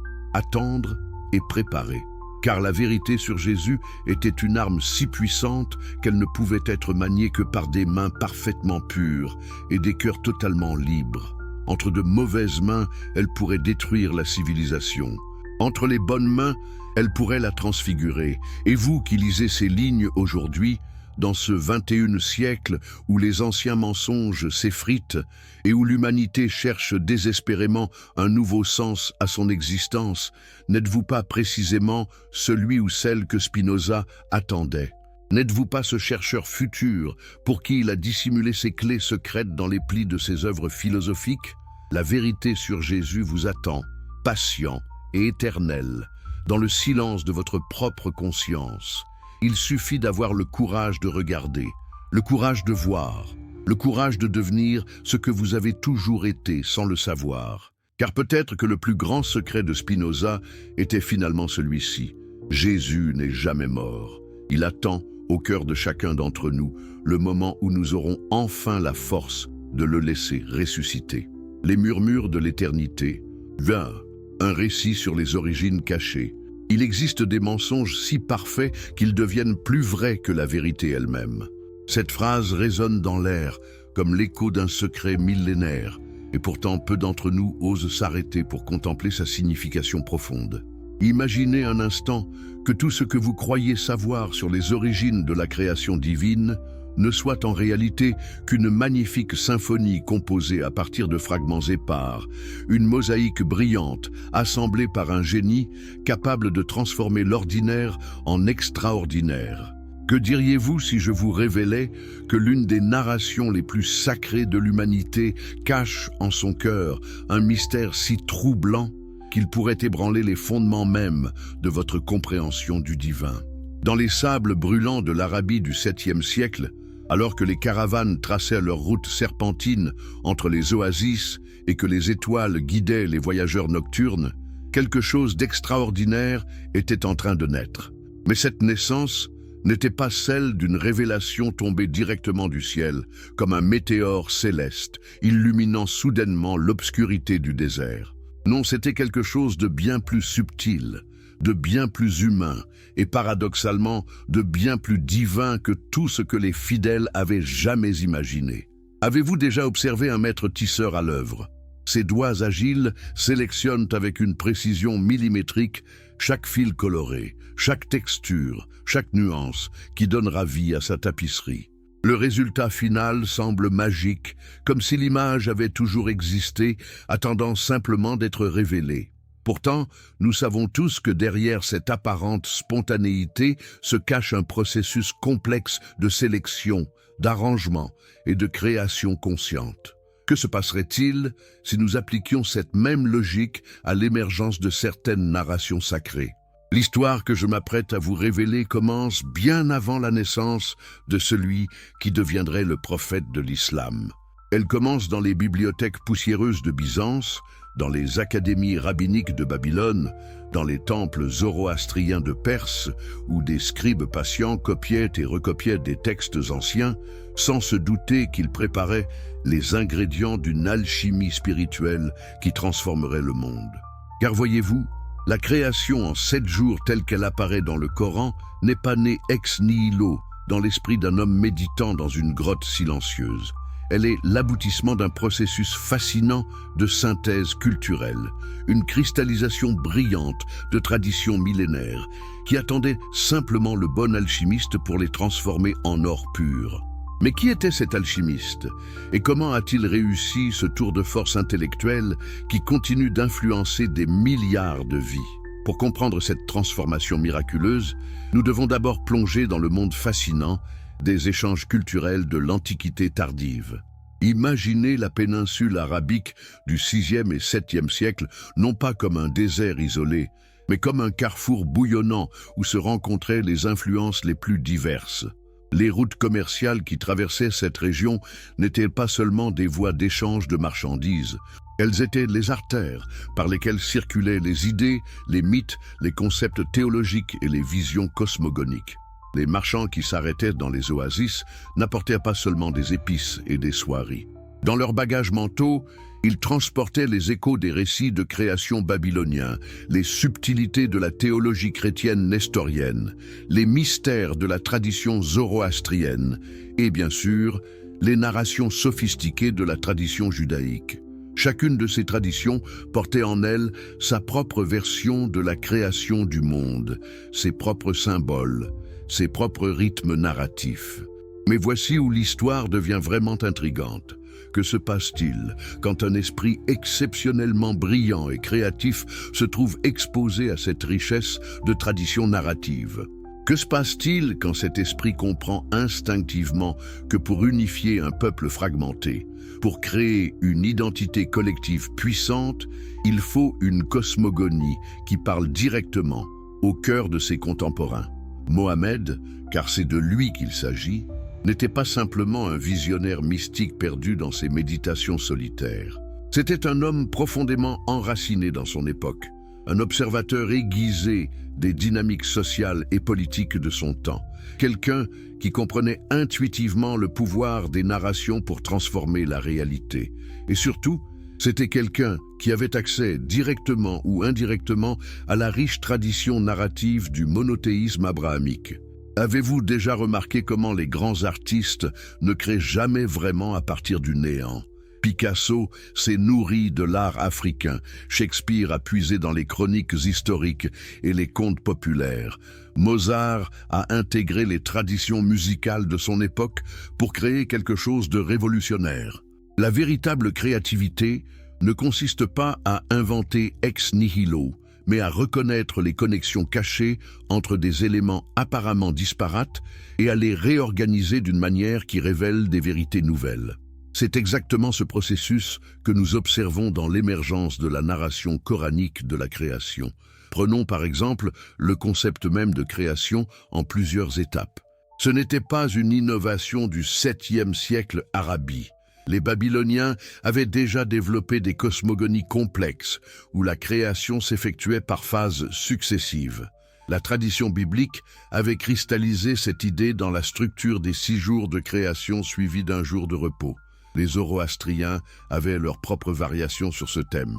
A: et préparer. Car la vérité sur Jésus était une arme si puissante qu'elle ne pouvait être maniée que par des mains parfaitement pures et des cœurs totalement libres. Entre de mauvaises mains, elle pourrait détruire la civilisation. Entre les bonnes mains, elle pourrait la transfigurer. Et vous qui lisez ces lignes aujourd'hui, dans ce 21e siècle où les anciens mensonges s'effritent et où l'humanité cherche désespérément un nouveau sens à son existence, n'êtes-vous pas précisément celui ou celle que Spinoza attendait? N'êtes-vous pas ce chercheur futur pour qui il a dissimulé ses clés secrètes dans les plis de ses œuvres philosophiques? La vérité sur Jésus vous attend, patient et éternel, dans le silence de votre propre conscience. Il suffit d'avoir le courage de regarder, le courage de voir, le courage de devenir ce que vous avez toujours été sans le savoir. Car peut-être que le plus grand secret de Spinoza était finalement celui-ci. Jésus n'est jamais mort. Il attend, au cœur de chacun d'entre nous, le moment où nous aurons enfin la force de le laisser ressusciter. Les murmures de l'éternité. 20. Un récit sur les origines cachées. Il existe des mensonges si parfaits qu'ils deviennent plus vrais que la vérité elle-même. Cette phrase résonne dans l'air comme l'écho d'un secret millénaire, et pourtant peu d'entre nous osent s'arrêter pour contempler sa signification profonde. Imaginez un instant que tout ce que vous croyez savoir sur les origines de la création divine ne soit en réalité qu'une magnifique symphonie composée à partir de fragments épars, une mosaïque brillante assemblée par un génie capable de transformer l'ordinaire en extraordinaire. Que diriez-vous si je vous révélais que l'une des narrations les plus sacrées de l'humanité cache en son cœur un mystère si troublant qu'il pourrait ébranler les fondements mêmes de votre compréhension du divin? Dans les sables brûlants de l'Arabie du 7e siècle, alors que les caravanes traçaient leur route serpentine entre les oasis et que les étoiles guidaient les voyageurs nocturnes, quelque chose d'extraordinaire était en train de naître. Mais cette naissance n'était pas celle d'une révélation tombée directement du ciel, comme un météore céleste, illuminant soudainement l'obscurité du désert. Non, c'était quelque chose de bien plus subtil, de bien plus humain et paradoxalement de bien plus divin que tout ce que les fidèles avaient jamais imaginé. Avez-vous déjà observé un maître tisseur à l'œuvre? Ses doigts agiles sélectionnent avec une précision millimétrique chaque fil coloré, chaque texture, chaque nuance qui donnera vie à sa tapisserie. Le résultat final semble magique, comme si l'image avait toujours existé, attendant simplement d'être révélée. Pourtant, nous savons tous que derrière cette apparente spontanéité se cache un processus complexe de sélection, d'arrangement et de création consciente. Que se passerait-il si nous appliquions cette même logique à l'émergence de certaines narrations sacrées? L'histoire que je m'apprête à vous révéler commence bien avant la naissance de celui qui deviendrait le prophète de l'islam. Elle commence dans les bibliothèques poussiéreuses de Byzance, dans les académies rabbiniques de Babylone, dans les temples zoroastriens de Perse, où des scribes patients copiaient et recopiaient des textes anciens, sans se douter qu'ils préparaient les ingrédients d'une alchimie spirituelle qui transformerait le monde. Car voyez-vous, la création en 7 jours telle qu'elle apparaît dans le Coran n'est pas née ex nihilo, dans l'esprit d'un homme méditant dans une grotte silencieuse. Elle est l'aboutissement d'un processus fascinant de synthèse culturelle, une cristallisation brillante de traditions millénaires qui attendaient simplement le bon alchimiste pour les transformer en or pur. Mais qui était cet alchimiste? Et comment a-t-il réussi ce tour de force intellectuelle qui continue d'influencer des milliards de vies? Pour comprendre cette transformation miraculeuse, nous devons d'abord plonger dans le monde fascinant des échanges culturels de l'Antiquité tardive. Imaginez la péninsule arabique du 6e et 7e siècle, non pas comme un désert isolé, mais comme un carrefour bouillonnant où se rencontraient les influences les plus diverses. Les routes commerciales qui traversaient cette région n'étaient pas seulement des voies d'échange de marchandises, elles étaient les artères par lesquelles circulaient les idées, les mythes, les concepts théologiques et les visions cosmogoniques. Les marchands qui s'arrêtaient dans les oasis n'apportaient pas seulement des épices et des soieries. Dans leurs bagages mentaux, ils transportaient les échos des récits de création babyloniens, les subtilités de la théologie chrétienne nestorienne, les mystères de la tradition zoroastrienne et, bien sûr, les narrations sophistiquées de la tradition judaïque. Chacune de ces traditions portait en elle sa propre version de la création du monde, ses propres symboles, ses propres rythmes narratifs. Mais voici où l'histoire devient vraiment intrigante. Que se passe-t-il quand un esprit exceptionnellement brillant et créatif se trouve exposé à cette richesse de traditions narratives? Que se passe-t-il quand cet esprit comprend instinctivement que pour unifier un peuple fragmenté, pour créer une identité collective puissante, il faut une cosmogonie qui parle directement au cœur de ses contemporains? Mohammed, car c'est de lui qu'il s'agit, n'était pas simplement un visionnaire mystique perdu dans ses méditations solitaires. C'était un homme profondément enraciné dans son époque, un observateur aiguisé des dynamiques sociales et politiques de son temps, quelqu'un qui comprenait intuitivement le pouvoir des narrations pour transformer la réalité. Et surtout, c'était quelqu'un qui avait accès directement ou indirectement à la riche tradition narrative du monothéisme abrahamique. Avez-vous déjà remarqué comment les grands artistes ne créent jamais vraiment à partir du néant? Picasso s'est nourri de l'art africain, Shakespeare a puisé dans les chroniques historiques et les contes populaires. Mozart a intégré les traditions musicales de son époque pour créer quelque chose de révolutionnaire. La véritable créativité ne consiste pas à inventer ex nihilo, mais à reconnaître les connexions cachées entre des éléments apparemment disparates et à les réorganiser d'une manière qui révèle des vérités nouvelles. C'est exactement ce processus que nous observons dans l'émergence de la narration coranique de la création. Prenons par exemple le concept même de création en plusieurs étapes. Ce n'était pas une innovation du 7e siècle arabi. Les Babyloniens avaient déjà développé des cosmogonies complexes où la création s'effectuait par phases successives. La tradition biblique avait cristallisé cette idée dans la structure des 6 jours de création suivis d'un jour de repos. Les Zoroastriens avaient leur propre variation sur ce thème.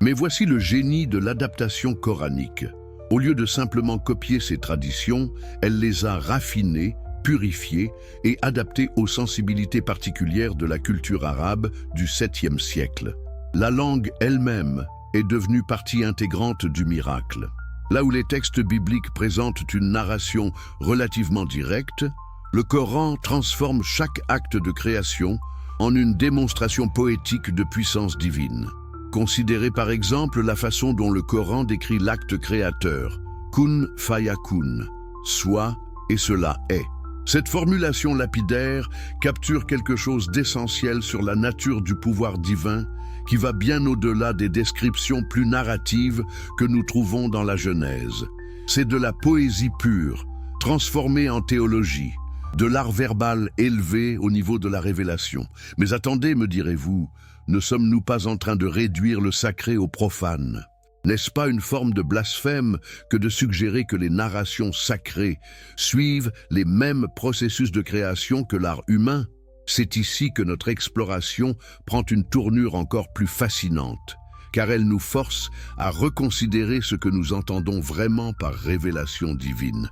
A: Mais voici le génie de l'adaptation coranique. Au lieu de simplement copier ces traditions, elle les a raffinées, purifiées et adaptées aux sensibilités particulières de la culture arabe du 7e siècle. La langue elle-même est devenue partie intégrante du miracle. Là où les textes bibliques présentent une narration relativement directe, le Coran transforme chaque acte de création en une démonstration poétique de puissance divine. Considérez par exemple la façon dont le Coran décrit l'acte créateur, kun fayakun, soit et cela est. Cette formulation lapidaire capture quelque chose d'essentiel sur la nature du pouvoir divin qui va bien au-delà des descriptions plus narratives que nous trouvons dans la Genèse. C'est de la poésie pure, transformée en théologie, de l'art verbal élevé au niveau de la révélation. Mais attendez, me direz-vous, ne sommes-nous pas en train de réduire le sacré au profane? N'est-ce pas une forme de blasphème que de suggérer que les narrations sacrées suivent les mêmes processus de création que l'art humain? C'est ici que notre exploration prend une tournure encore plus fascinante, car elle nous force à reconsidérer ce que nous entendons vraiment par révélation divine.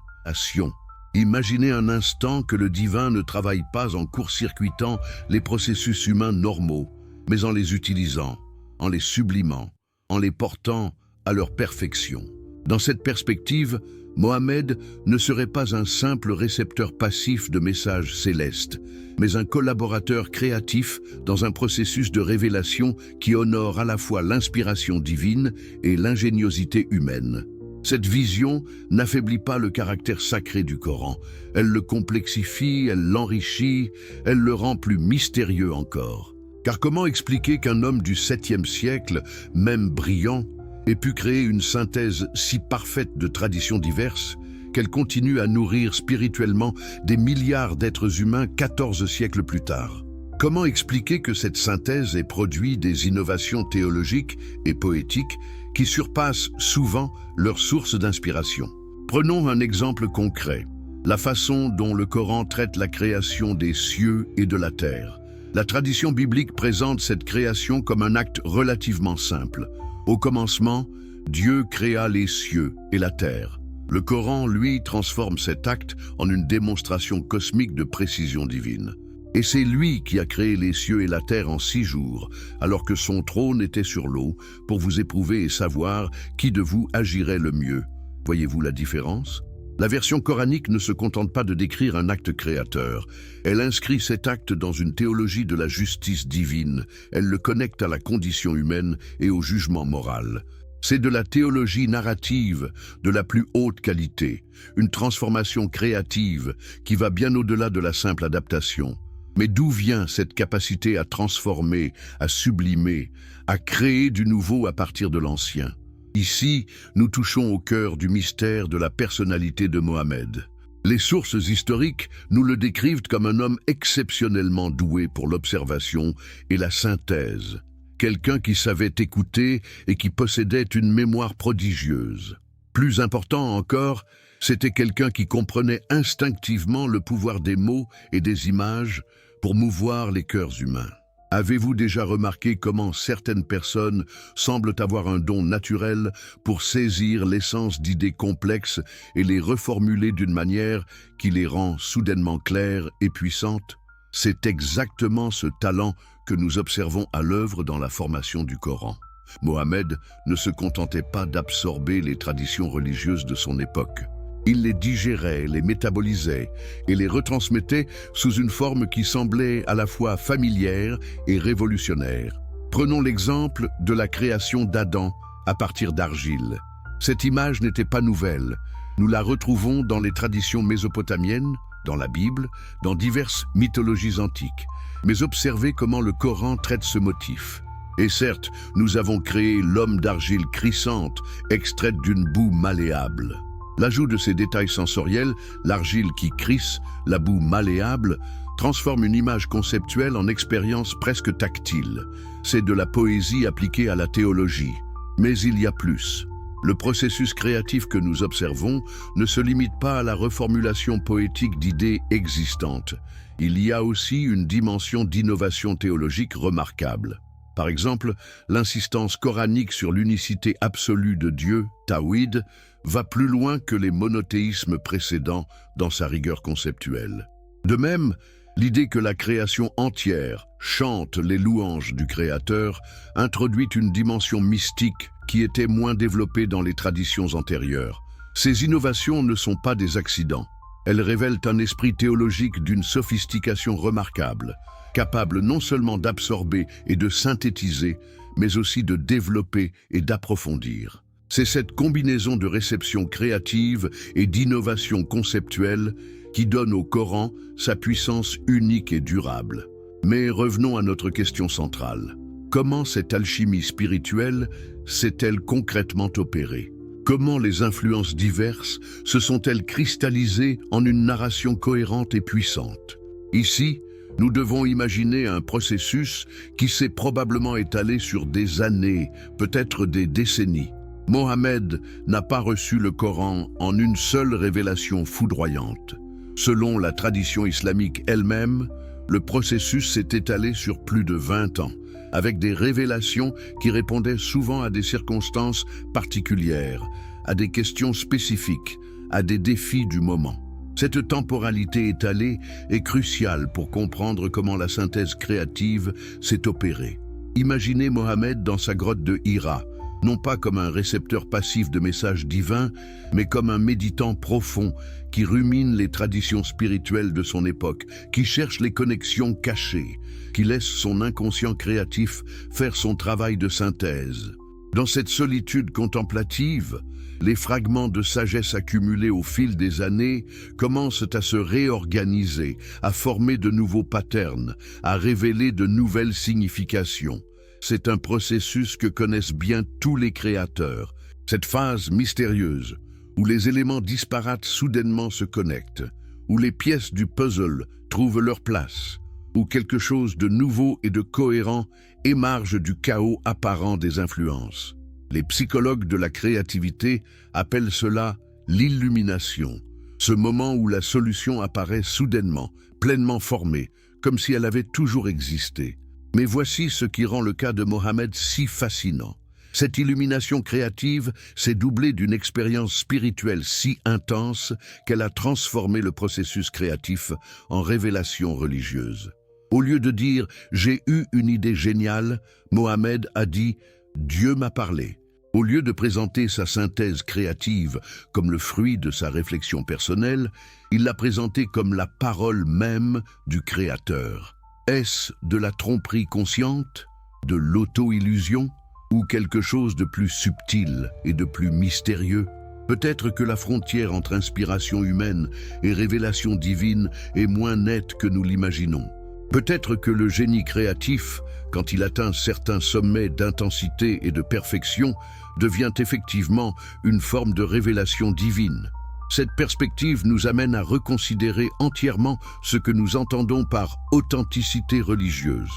A: Imaginez un instant que le divin ne travaille pas en court-circuitant les processus humains normaux, mais en les utilisant, en les sublimant, en les portant à leur perfection. Dans cette perspective, Mohammed ne serait pas un simple récepteur passif de messages célestes, mais un collaborateur créatif dans un processus de révélation qui honore à la fois l'inspiration divine et l'ingéniosité humaine. Cette vision n'affaiblit pas le caractère sacré du Coran. Elle le complexifie, elle l'enrichit, elle le rend plus mystérieux encore. Car comment expliquer qu'un homme du 7e siècle, même brillant, ait pu créer une synthèse si parfaite de traditions diverses qu'elle continue à nourrir spirituellement des milliards d'êtres humains 14 siècles plus tard? Comment expliquer que cette synthèse ait produit des innovations théologiques et poétiques qui surpassent souvent leurs sources d'inspiration? Prenons un exemple concret, la façon dont le Coran traite la création des cieux et de la terre. La tradition biblique présente cette création comme un acte relativement simple. Au commencement, Dieu créa les cieux et la terre. Le Coran, lui, transforme cet acte en une démonstration cosmique de précision divine. Et c'est lui qui a créé les cieux et la terre en 6 jours, alors que son trône était sur l'eau, pour vous éprouver et savoir qui de vous agirait le mieux. Voyez-vous la différence? La version coranique ne se contente pas de décrire un acte créateur. Elle inscrit cet acte dans une théologie de la justice divine. Elle le connecte à la condition humaine et au jugement moral. C'est de la théologie narrative de la plus haute qualité, une transformation créative qui va bien au-delà de la simple adaptation. Mais d'où vient cette capacité à transformer, à sublimer, à créer du nouveau à partir de l'ancien? Ici, nous touchons au cœur du mystère de la personnalité de Mohammed. Les sources historiques nous le décrivent comme un homme exceptionnellement doué pour l'observation et la synthèse. Quelqu'un qui savait écouter et qui possédait une mémoire prodigieuse. Plus important encore, c'était quelqu'un qui comprenait instinctivement le pouvoir des mots et des images pour mouvoir les cœurs humains. Avez-vous déjà remarqué comment certaines personnes semblent avoir un don naturel pour saisir l'essence d'idées complexes et les reformuler d'une manière qui les rend soudainement claires et puissantes? C'est exactement ce talent que nous observons à l'œuvre dans la formation du Coran. Mohammed ne se contentait pas d'absorber les traditions religieuses de son époque. Il les digérait, les métabolisait et les retransmettait sous une forme qui semblait à la fois familière et révolutionnaire. Prenons l'exemple de la création d'Adam à partir d'argile. Cette image n'était pas nouvelle. Nous la retrouvons dans les traditions mésopotamiennes, dans la Bible, dans diverses mythologies antiques. Mais observez comment le Coran traite ce motif. Et certes, nous avons créé l'homme d'argile crissante, extraite d'une boue malléable. L'ajout de ces détails sensoriels, l'argile qui crisse, la boue malléable, transforme une image conceptuelle en expérience presque tactile. C'est de la poésie appliquée à la théologie. Mais il y a plus. Le processus créatif que nous observons ne se limite pas à la reformulation poétique d'idées existantes. Il y a aussi une dimension d'innovation théologique remarquable. Par exemple, l'insistance coranique sur l'unicité absolue de Dieu, Tawhid, va plus loin que les monothéismes précédents dans sa rigueur conceptuelle. De même, l'idée que la création entière chante les louanges du Créateur introduit une dimension mystique qui était moins développée dans les traditions antérieures. Ces innovations ne sont pas des accidents. Elles révèlent un esprit théologique d'une sophistication remarquable, capable non seulement d'absorber et de synthétiser, mais aussi de développer et d'approfondir. C'est cette combinaison de réception créative et d'innovation conceptuelle qui donne au Coran sa puissance unique et durable. Mais revenons à notre question centrale. Comment cette alchimie spirituelle s'est-elle concrètement opérée? Comment les influences diverses se sont-elles cristallisées en une narration cohérente et puissante? Ici, nous devons imaginer un processus qui s'est probablement étalé sur des années, peut-être des décennies. Mohammed n'a pas reçu le Coran en une seule révélation foudroyante. Selon la tradition islamique elle-même, le processus s'est étalé sur plus de 20 ans, avec des révélations qui répondaient souvent à des circonstances particulières, à des questions spécifiques, à des défis du moment. Cette temporalité étalée est cruciale pour comprendre comment la synthèse créative s'est opérée. Imaginez Mohammed dans sa grotte de Hira, non pas comme un récepteur passif de messages divins, mais comme un méditant profond qui rumine les traditions spirituelles de son époque, qui cherche les connexions cachées, qui laisse son inconscient créatif faire son travail de synthèse. Dans cette solitude contemplative, les fragments de sagesse accumulés au fil des années commencent à se réorganiser, à former de nouveaux patterns, à révéler de nouvelles significations. C'est un processus que connaissent bien tous les créateurs, cette phase mystérieuse, où les éléments disparates soudainement se connectent, où les pièces du puzzle trouvent leur place, où quelque chose de nouveau et de cohérent émerge du chaos apparent des influences. Les psychologues de la créativité appellent cela l'illumination, ce moment où la solution apparaît soudainement, pleinement formée, comme si elle avait toujours existé. Mais voici ce qui rend le cas de Mohamed si fascinant. Cette illumination créative s'est doublée d'une expérience spirituelle si intense qu'elle a transformé le processus créatif en révélation religieuse. Au lieu de dire « j'ai eu une idée géniale », Mohamed a dit « Dieu m'a parlé ». Au lieu de présenter sa synthèse créative comme le fruit de sa réflexion personnelle, il l'a présentée comme la parole même du Créateur. Est-ce de la tromperie consciente, de l'auto-illusion, ou quelque chose de plus subtil et de plus mystérieux? Peut-être que la frontière entre inspiration humaine et révélation divine est moins nette que nous l'imaginons. Peut-être que le génie créatif, quand il atteint certains sommets d'intensité et de perfection, devient effectivement une forme de révélation divine. Cette perspective nous amène à reconsidérer entièrement ce que nous entendons par authenticité religieuse.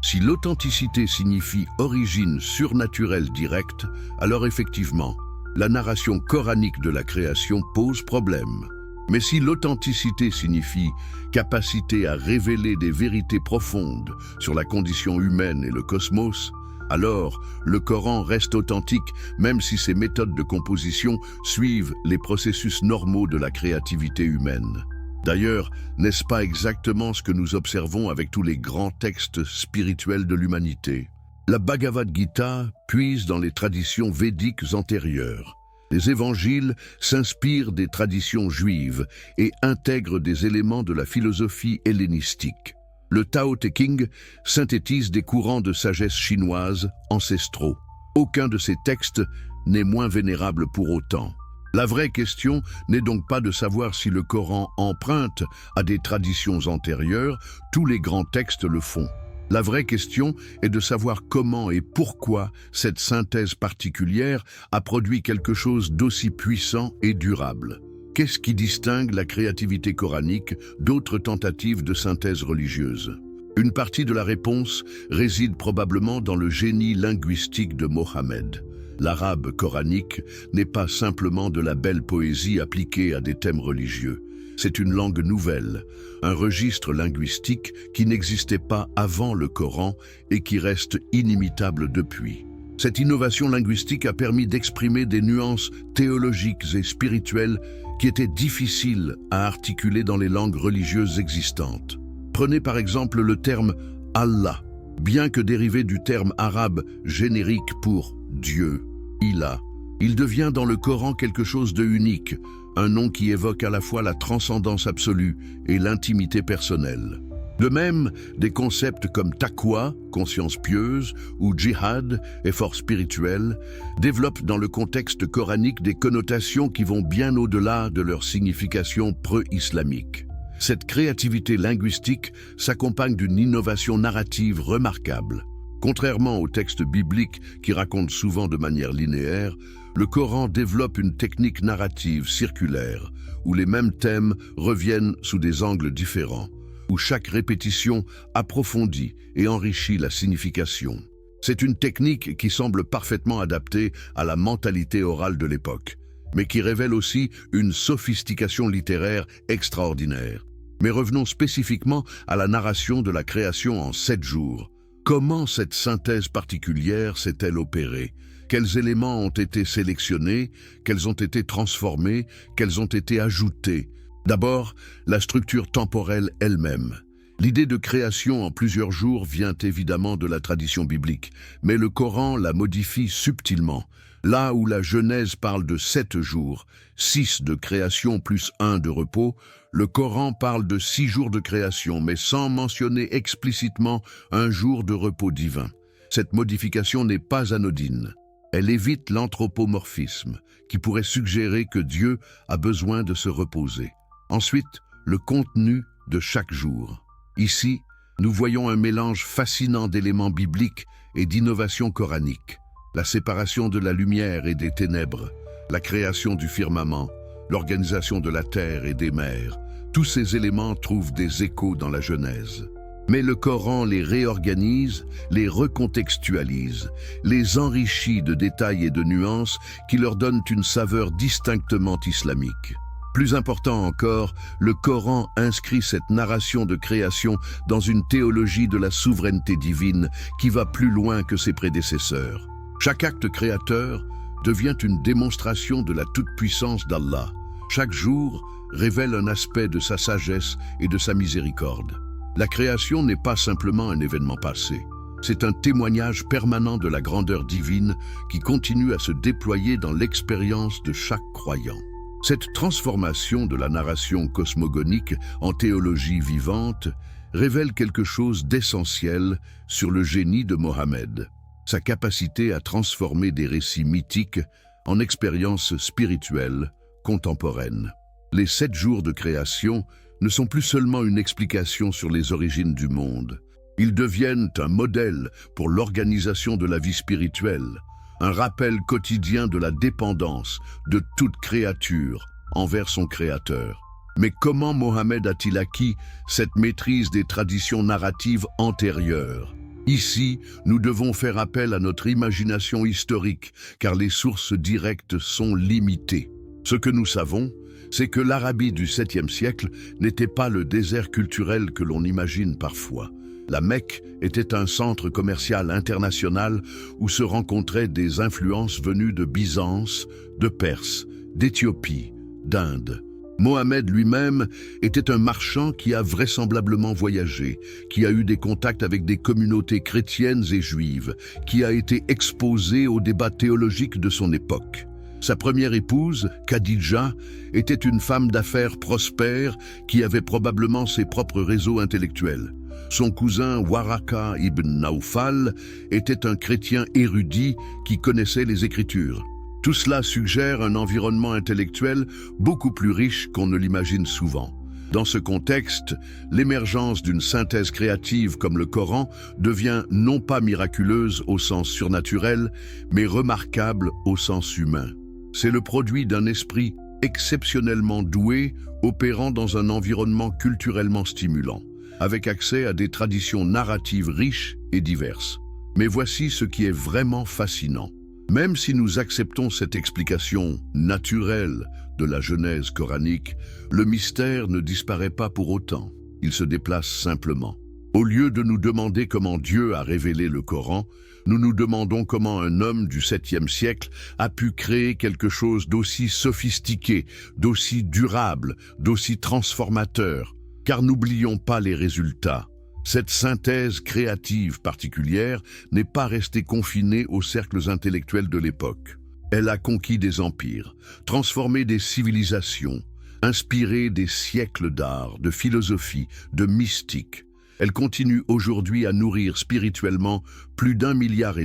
A: Si l'authenticité signifie origine surnaturelle directe, alors effectivement, la narration coranique de la création pose problème. Mais si l'authenticité signifie capacité à révéler des vérités profondes sur la condition humaine et le cosmos, alors le Coran reste authentique même si ses méthodes de composition suivent les processus normaux de la créativité humaine. D'ailleurs, n'est-ce pas exactement ce que nous observons avec tous les grands textes spirituels de l'humanité? La Bhagavad Gita puise dans les traditions védiques antérieures. Les évangiles s'inspirent des traditions juives et intègrent des éléments de la philosophie hellénistique. Le Tao Te Ching synthétise des courants de sagesse chinoise ancestraux. Aucun de ces textes n'est moins vénérable pour autant. La vraie question n'est donc pas de savoir si le Coran emprunte à des traditions antérieures, tous les grands textes le font. La vraie question est de savoir comment et pourquoi cette synthèse particulière a produit quelque chose d'aussi puissant et durable. Qu'est-ce qui distingue la créativité coranique d'autres tentatives de synthèse religieuse? Une partie de la réponse réside probablement dans le génie linguistique de Mohammed. L'arabe coranique n'est pas simplement de la belle poésie appliquée à des thèmes religieux. C'est une langue nouvelle, un registre linguistique qui n'existait pas avant le Coran et qui reste inimitable depuis. Cette innovation linguistique a permis d'exprimer des nuances théologiques et spirituelles qui étaient difficiles à articuler dans les langues religieuses existantes. Prenez par exemple le terme « Allah ». Bien que dérivé du terme arabe générique pour « Dieu », Ilah, il devient dans le Coran quelque chose de unique, un nom qui évoque à la fois la transcendance absolue et l'intimité personnelle. De même, des concepts comme taqwa, conscience pieuse, ou djihad, effort spirituel, développent dans le contexte coranique des connotations qui vont bien au-delà de leur signification pré-islamique. Cette créativité linguistique s'accompagne d'une innovation narrative remarquable. Contrairement aux textes bibliques qui racontent souvent de manière linéaire, le Coran développe une technique narrative circulaire, où les mêmes thèmes reviennent sous des angles différents, où chaque répétition approfondit et enrichit la signification. C'est une technique qui semble parfaitement adaptée à la mentalité orale de l'époque, mais qui révèle aussi une sophistication littéraire extraordinaire. Mais revenons spécifiquement à la narration de la création en 7 jours. Comment cette synthèse particulière s'est-elle opérée? Quels éléments ont été sélectionnés? Quels ont été transformés? Quels ont été ajoutés? D'abord, la structure temporelle elle-même. L'idée de création en plusieurs jours vient évidemment de la tradition biblique, mais le Coran la modifie subtilement. Là où la Genèse parle de 7 jours, 6 de création plus 1 de repos, le Coran parle de 6 jours de création, mais sans mentionner explicitement un jour de repos divin. Cette modification n'est pas anodine. Elle évite l'anthropomorphisme, qui pourrait suggérer que Dieu a besoin de se reposer. Ensuite, le contenu de chaque jour. Ici, nous voyons un mélange fascinant d'éléments bibliques et d'innovations coraniques. La séparation de la lumière et des ténèbres, la création du firmament, l'organisation de la terre et des mers, tous ces éléments trouvent des échos dans la Genèse. Mais le Coran les réorganise, les recontextualise, les enrichit de détails et de nuances qui leur donnent une saveur distinctement islamique. Plus important encore, le Coran inscrit cette narration de création dans une théologie de la souveraineté divine qui va plus loin que ses prédécesseurs. Chaque acte créateur devient une démonstration de la toute-puissance d'Allah. Chaque jour révèle un aspect de sa sagesse et de sa miséricorde. La création n'est pas simplement un événement passé. C'est un témoignage permanent de la grandeur divine qui continue à se déployer dans l'expérience de chaque croyant. Cette transformation de la narration cosmogonique en théologie vivante révèle quelque chose d'essentiel sur le génie de Mohammed, sa capacité à transformer des récits mythiques en expériences spirituelles contemporaines. Les 7 jours de création ne sont plus seulement une explication sur les origines du monde. Ils deviennent un modèle pour l'organisation de la vie spirituelle, un rappel quotidien de la dépendance de toute créature envers son Créateur. Mais comment Mohammed a-t-il acquis cette maîtrise des traditions narratives antérieures? Ici, nous devons faire appel à notre imagination historique, car les sources directes sont limitées. Ce que nous savons, c'est que l'Arabie du 7e siècle n'était pas le désert culturel que l'on imagine parfois. La Mecque était un centre commercial international où se rencontraient des influences venues de Byzance, de Perse, d'Éthiopie, d'Inde. Mohammed lui-même était un marchand qui a vraisemblablement voyagé, qui a eu des contacts avec des communautés chrétiennes et juives, qui a été exposé aux débats théologiques de son époque. Sa première épouse, Khadija, était une femme d'affaires prospère qui avait probablement ses propres réseaux intellectuels. Son cousin Waraka ibn Nawfal était un chrétien érudit qui connaissait les Écritures. Tout cela suggère un environnement intellectuel beaucoup plus riche qu'on ne l'imagine souvent. Dans ce contexte, l'émergence d'une synthèse créative comme le Coran devient non pas miraculeuse au sens surnaturel, mais remarquable au sens humain. C'est le produit d'un esprit exceptionnellement doué, opérant dans un environnement culturellement stimulant, avec accès à des traditions narratives riches et diverses. Mais voici ce qui est vraiment fascinant. Même si nous acceptons cette explication naturelle de la Genèse coranique, le mystère ne disparaît pas pour autant. Il se déplace simplement. Au lieu de nous demander comment Dieu a révélé le Coran, nous nous demandons comment un homme du 7e siècle a pu créer quelque chose d'aussi sophistiqué, d'aussi durable, d'aussi transformateur. Car n'oublions pas les résultats. Cette synthèse créative particulière n'est pas restée confinée aux cercles intellectuels de l'époque. Elle a conquis des empires, transformé des civilisations, inspiré des siècles d'art, de philosophie, de mystique. Elle continue aujourd'hui à nourrir spirituellement plus d'1,5 milliard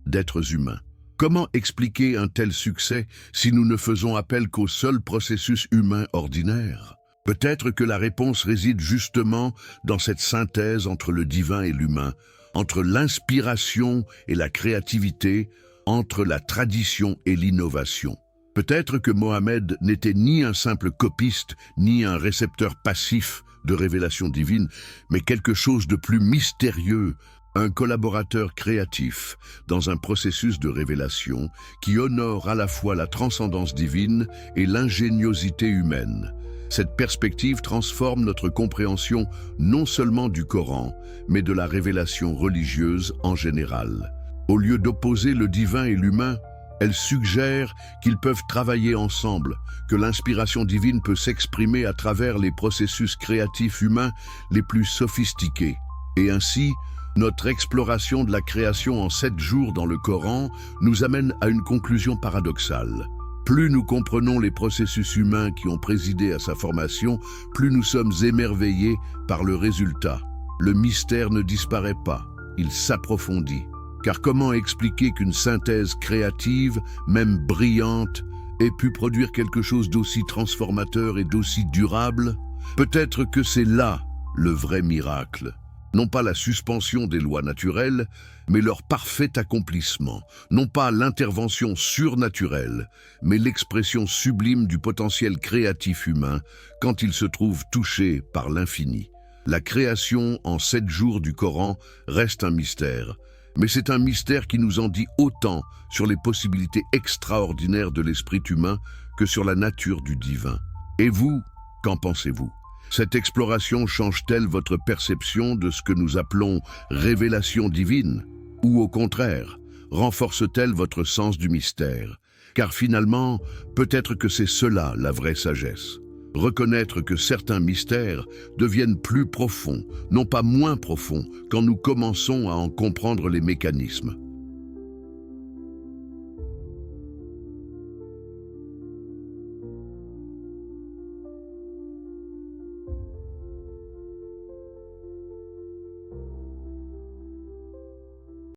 A: d'êtres humains. Comment expliquer un tel succès si nous ne faisons appel qu'au seul processus humain ordinaire? Peut-être que la réponse réside justement dans cette synthèse entre le divin et l'humain, entre l'inspiration et la créativité, entre la tradition et l'innovation. Peut-être que Mohammed n'était ni un simple copiste, ni un récepteur passif de révélation divine, mais quelque chose de plus mystérieux, un collaborateur créatif dans un processus de révélation qui honore à la fois la transcendance divine et l'ingéniosité humaine. Cette perspective transforme notre compréhension non seulement du Coran, mais de la révélation religieuse en général. Au lieu d'opposer le divin et l'humain, elle suggère qu'ils peuvent travailler ensemble, que l'inspiration divine peut s'exprimer à travers les processus créatifs humains les plus sophistiqués. Et ainsi, notre exploration de la création en 7 jours dans le Coran nous amène à une conclusion paradoxale. Plus nous comprenons les processus humains qui ont présidé à sa formation, plus nous sommes émerveillés par le résultat. Le mystère ne disparaît pas, il s'approfondit. Car comment expliquer qu'une synthèse créative, même brillante, ait pu produire quelque chose d'aussi transformateur et d'aussi durable? Peut-être que c'est là le vrai miracle. Non pas la suspension des lois naturelles, mais leur parfait accomplissement. Non pas l'intervention surnaturelle, mais l'expression sublime du potentiel créatif humain quand il se trouve touché par l'infini. La création en 7 jours du Coran reste un mystère, mais c'est un mystère qui nous en dit autant sur les possibilités extraordinaires de l'esprit humain que sur la nature du divin. Et vous, qu'en pensez-vous? Cette exploration change-t-elle votre perception de ce que nous appelons révélation divine? Ou au contraire, renforce-t-elle votre sens du mystère? Car finalement, peut-être que c'est cela la vraie sagesse. Reconnaître que certains mystères deviennent plus profonds, non pas moins profonds, quand nous commençons à en comprendre les mécanismes.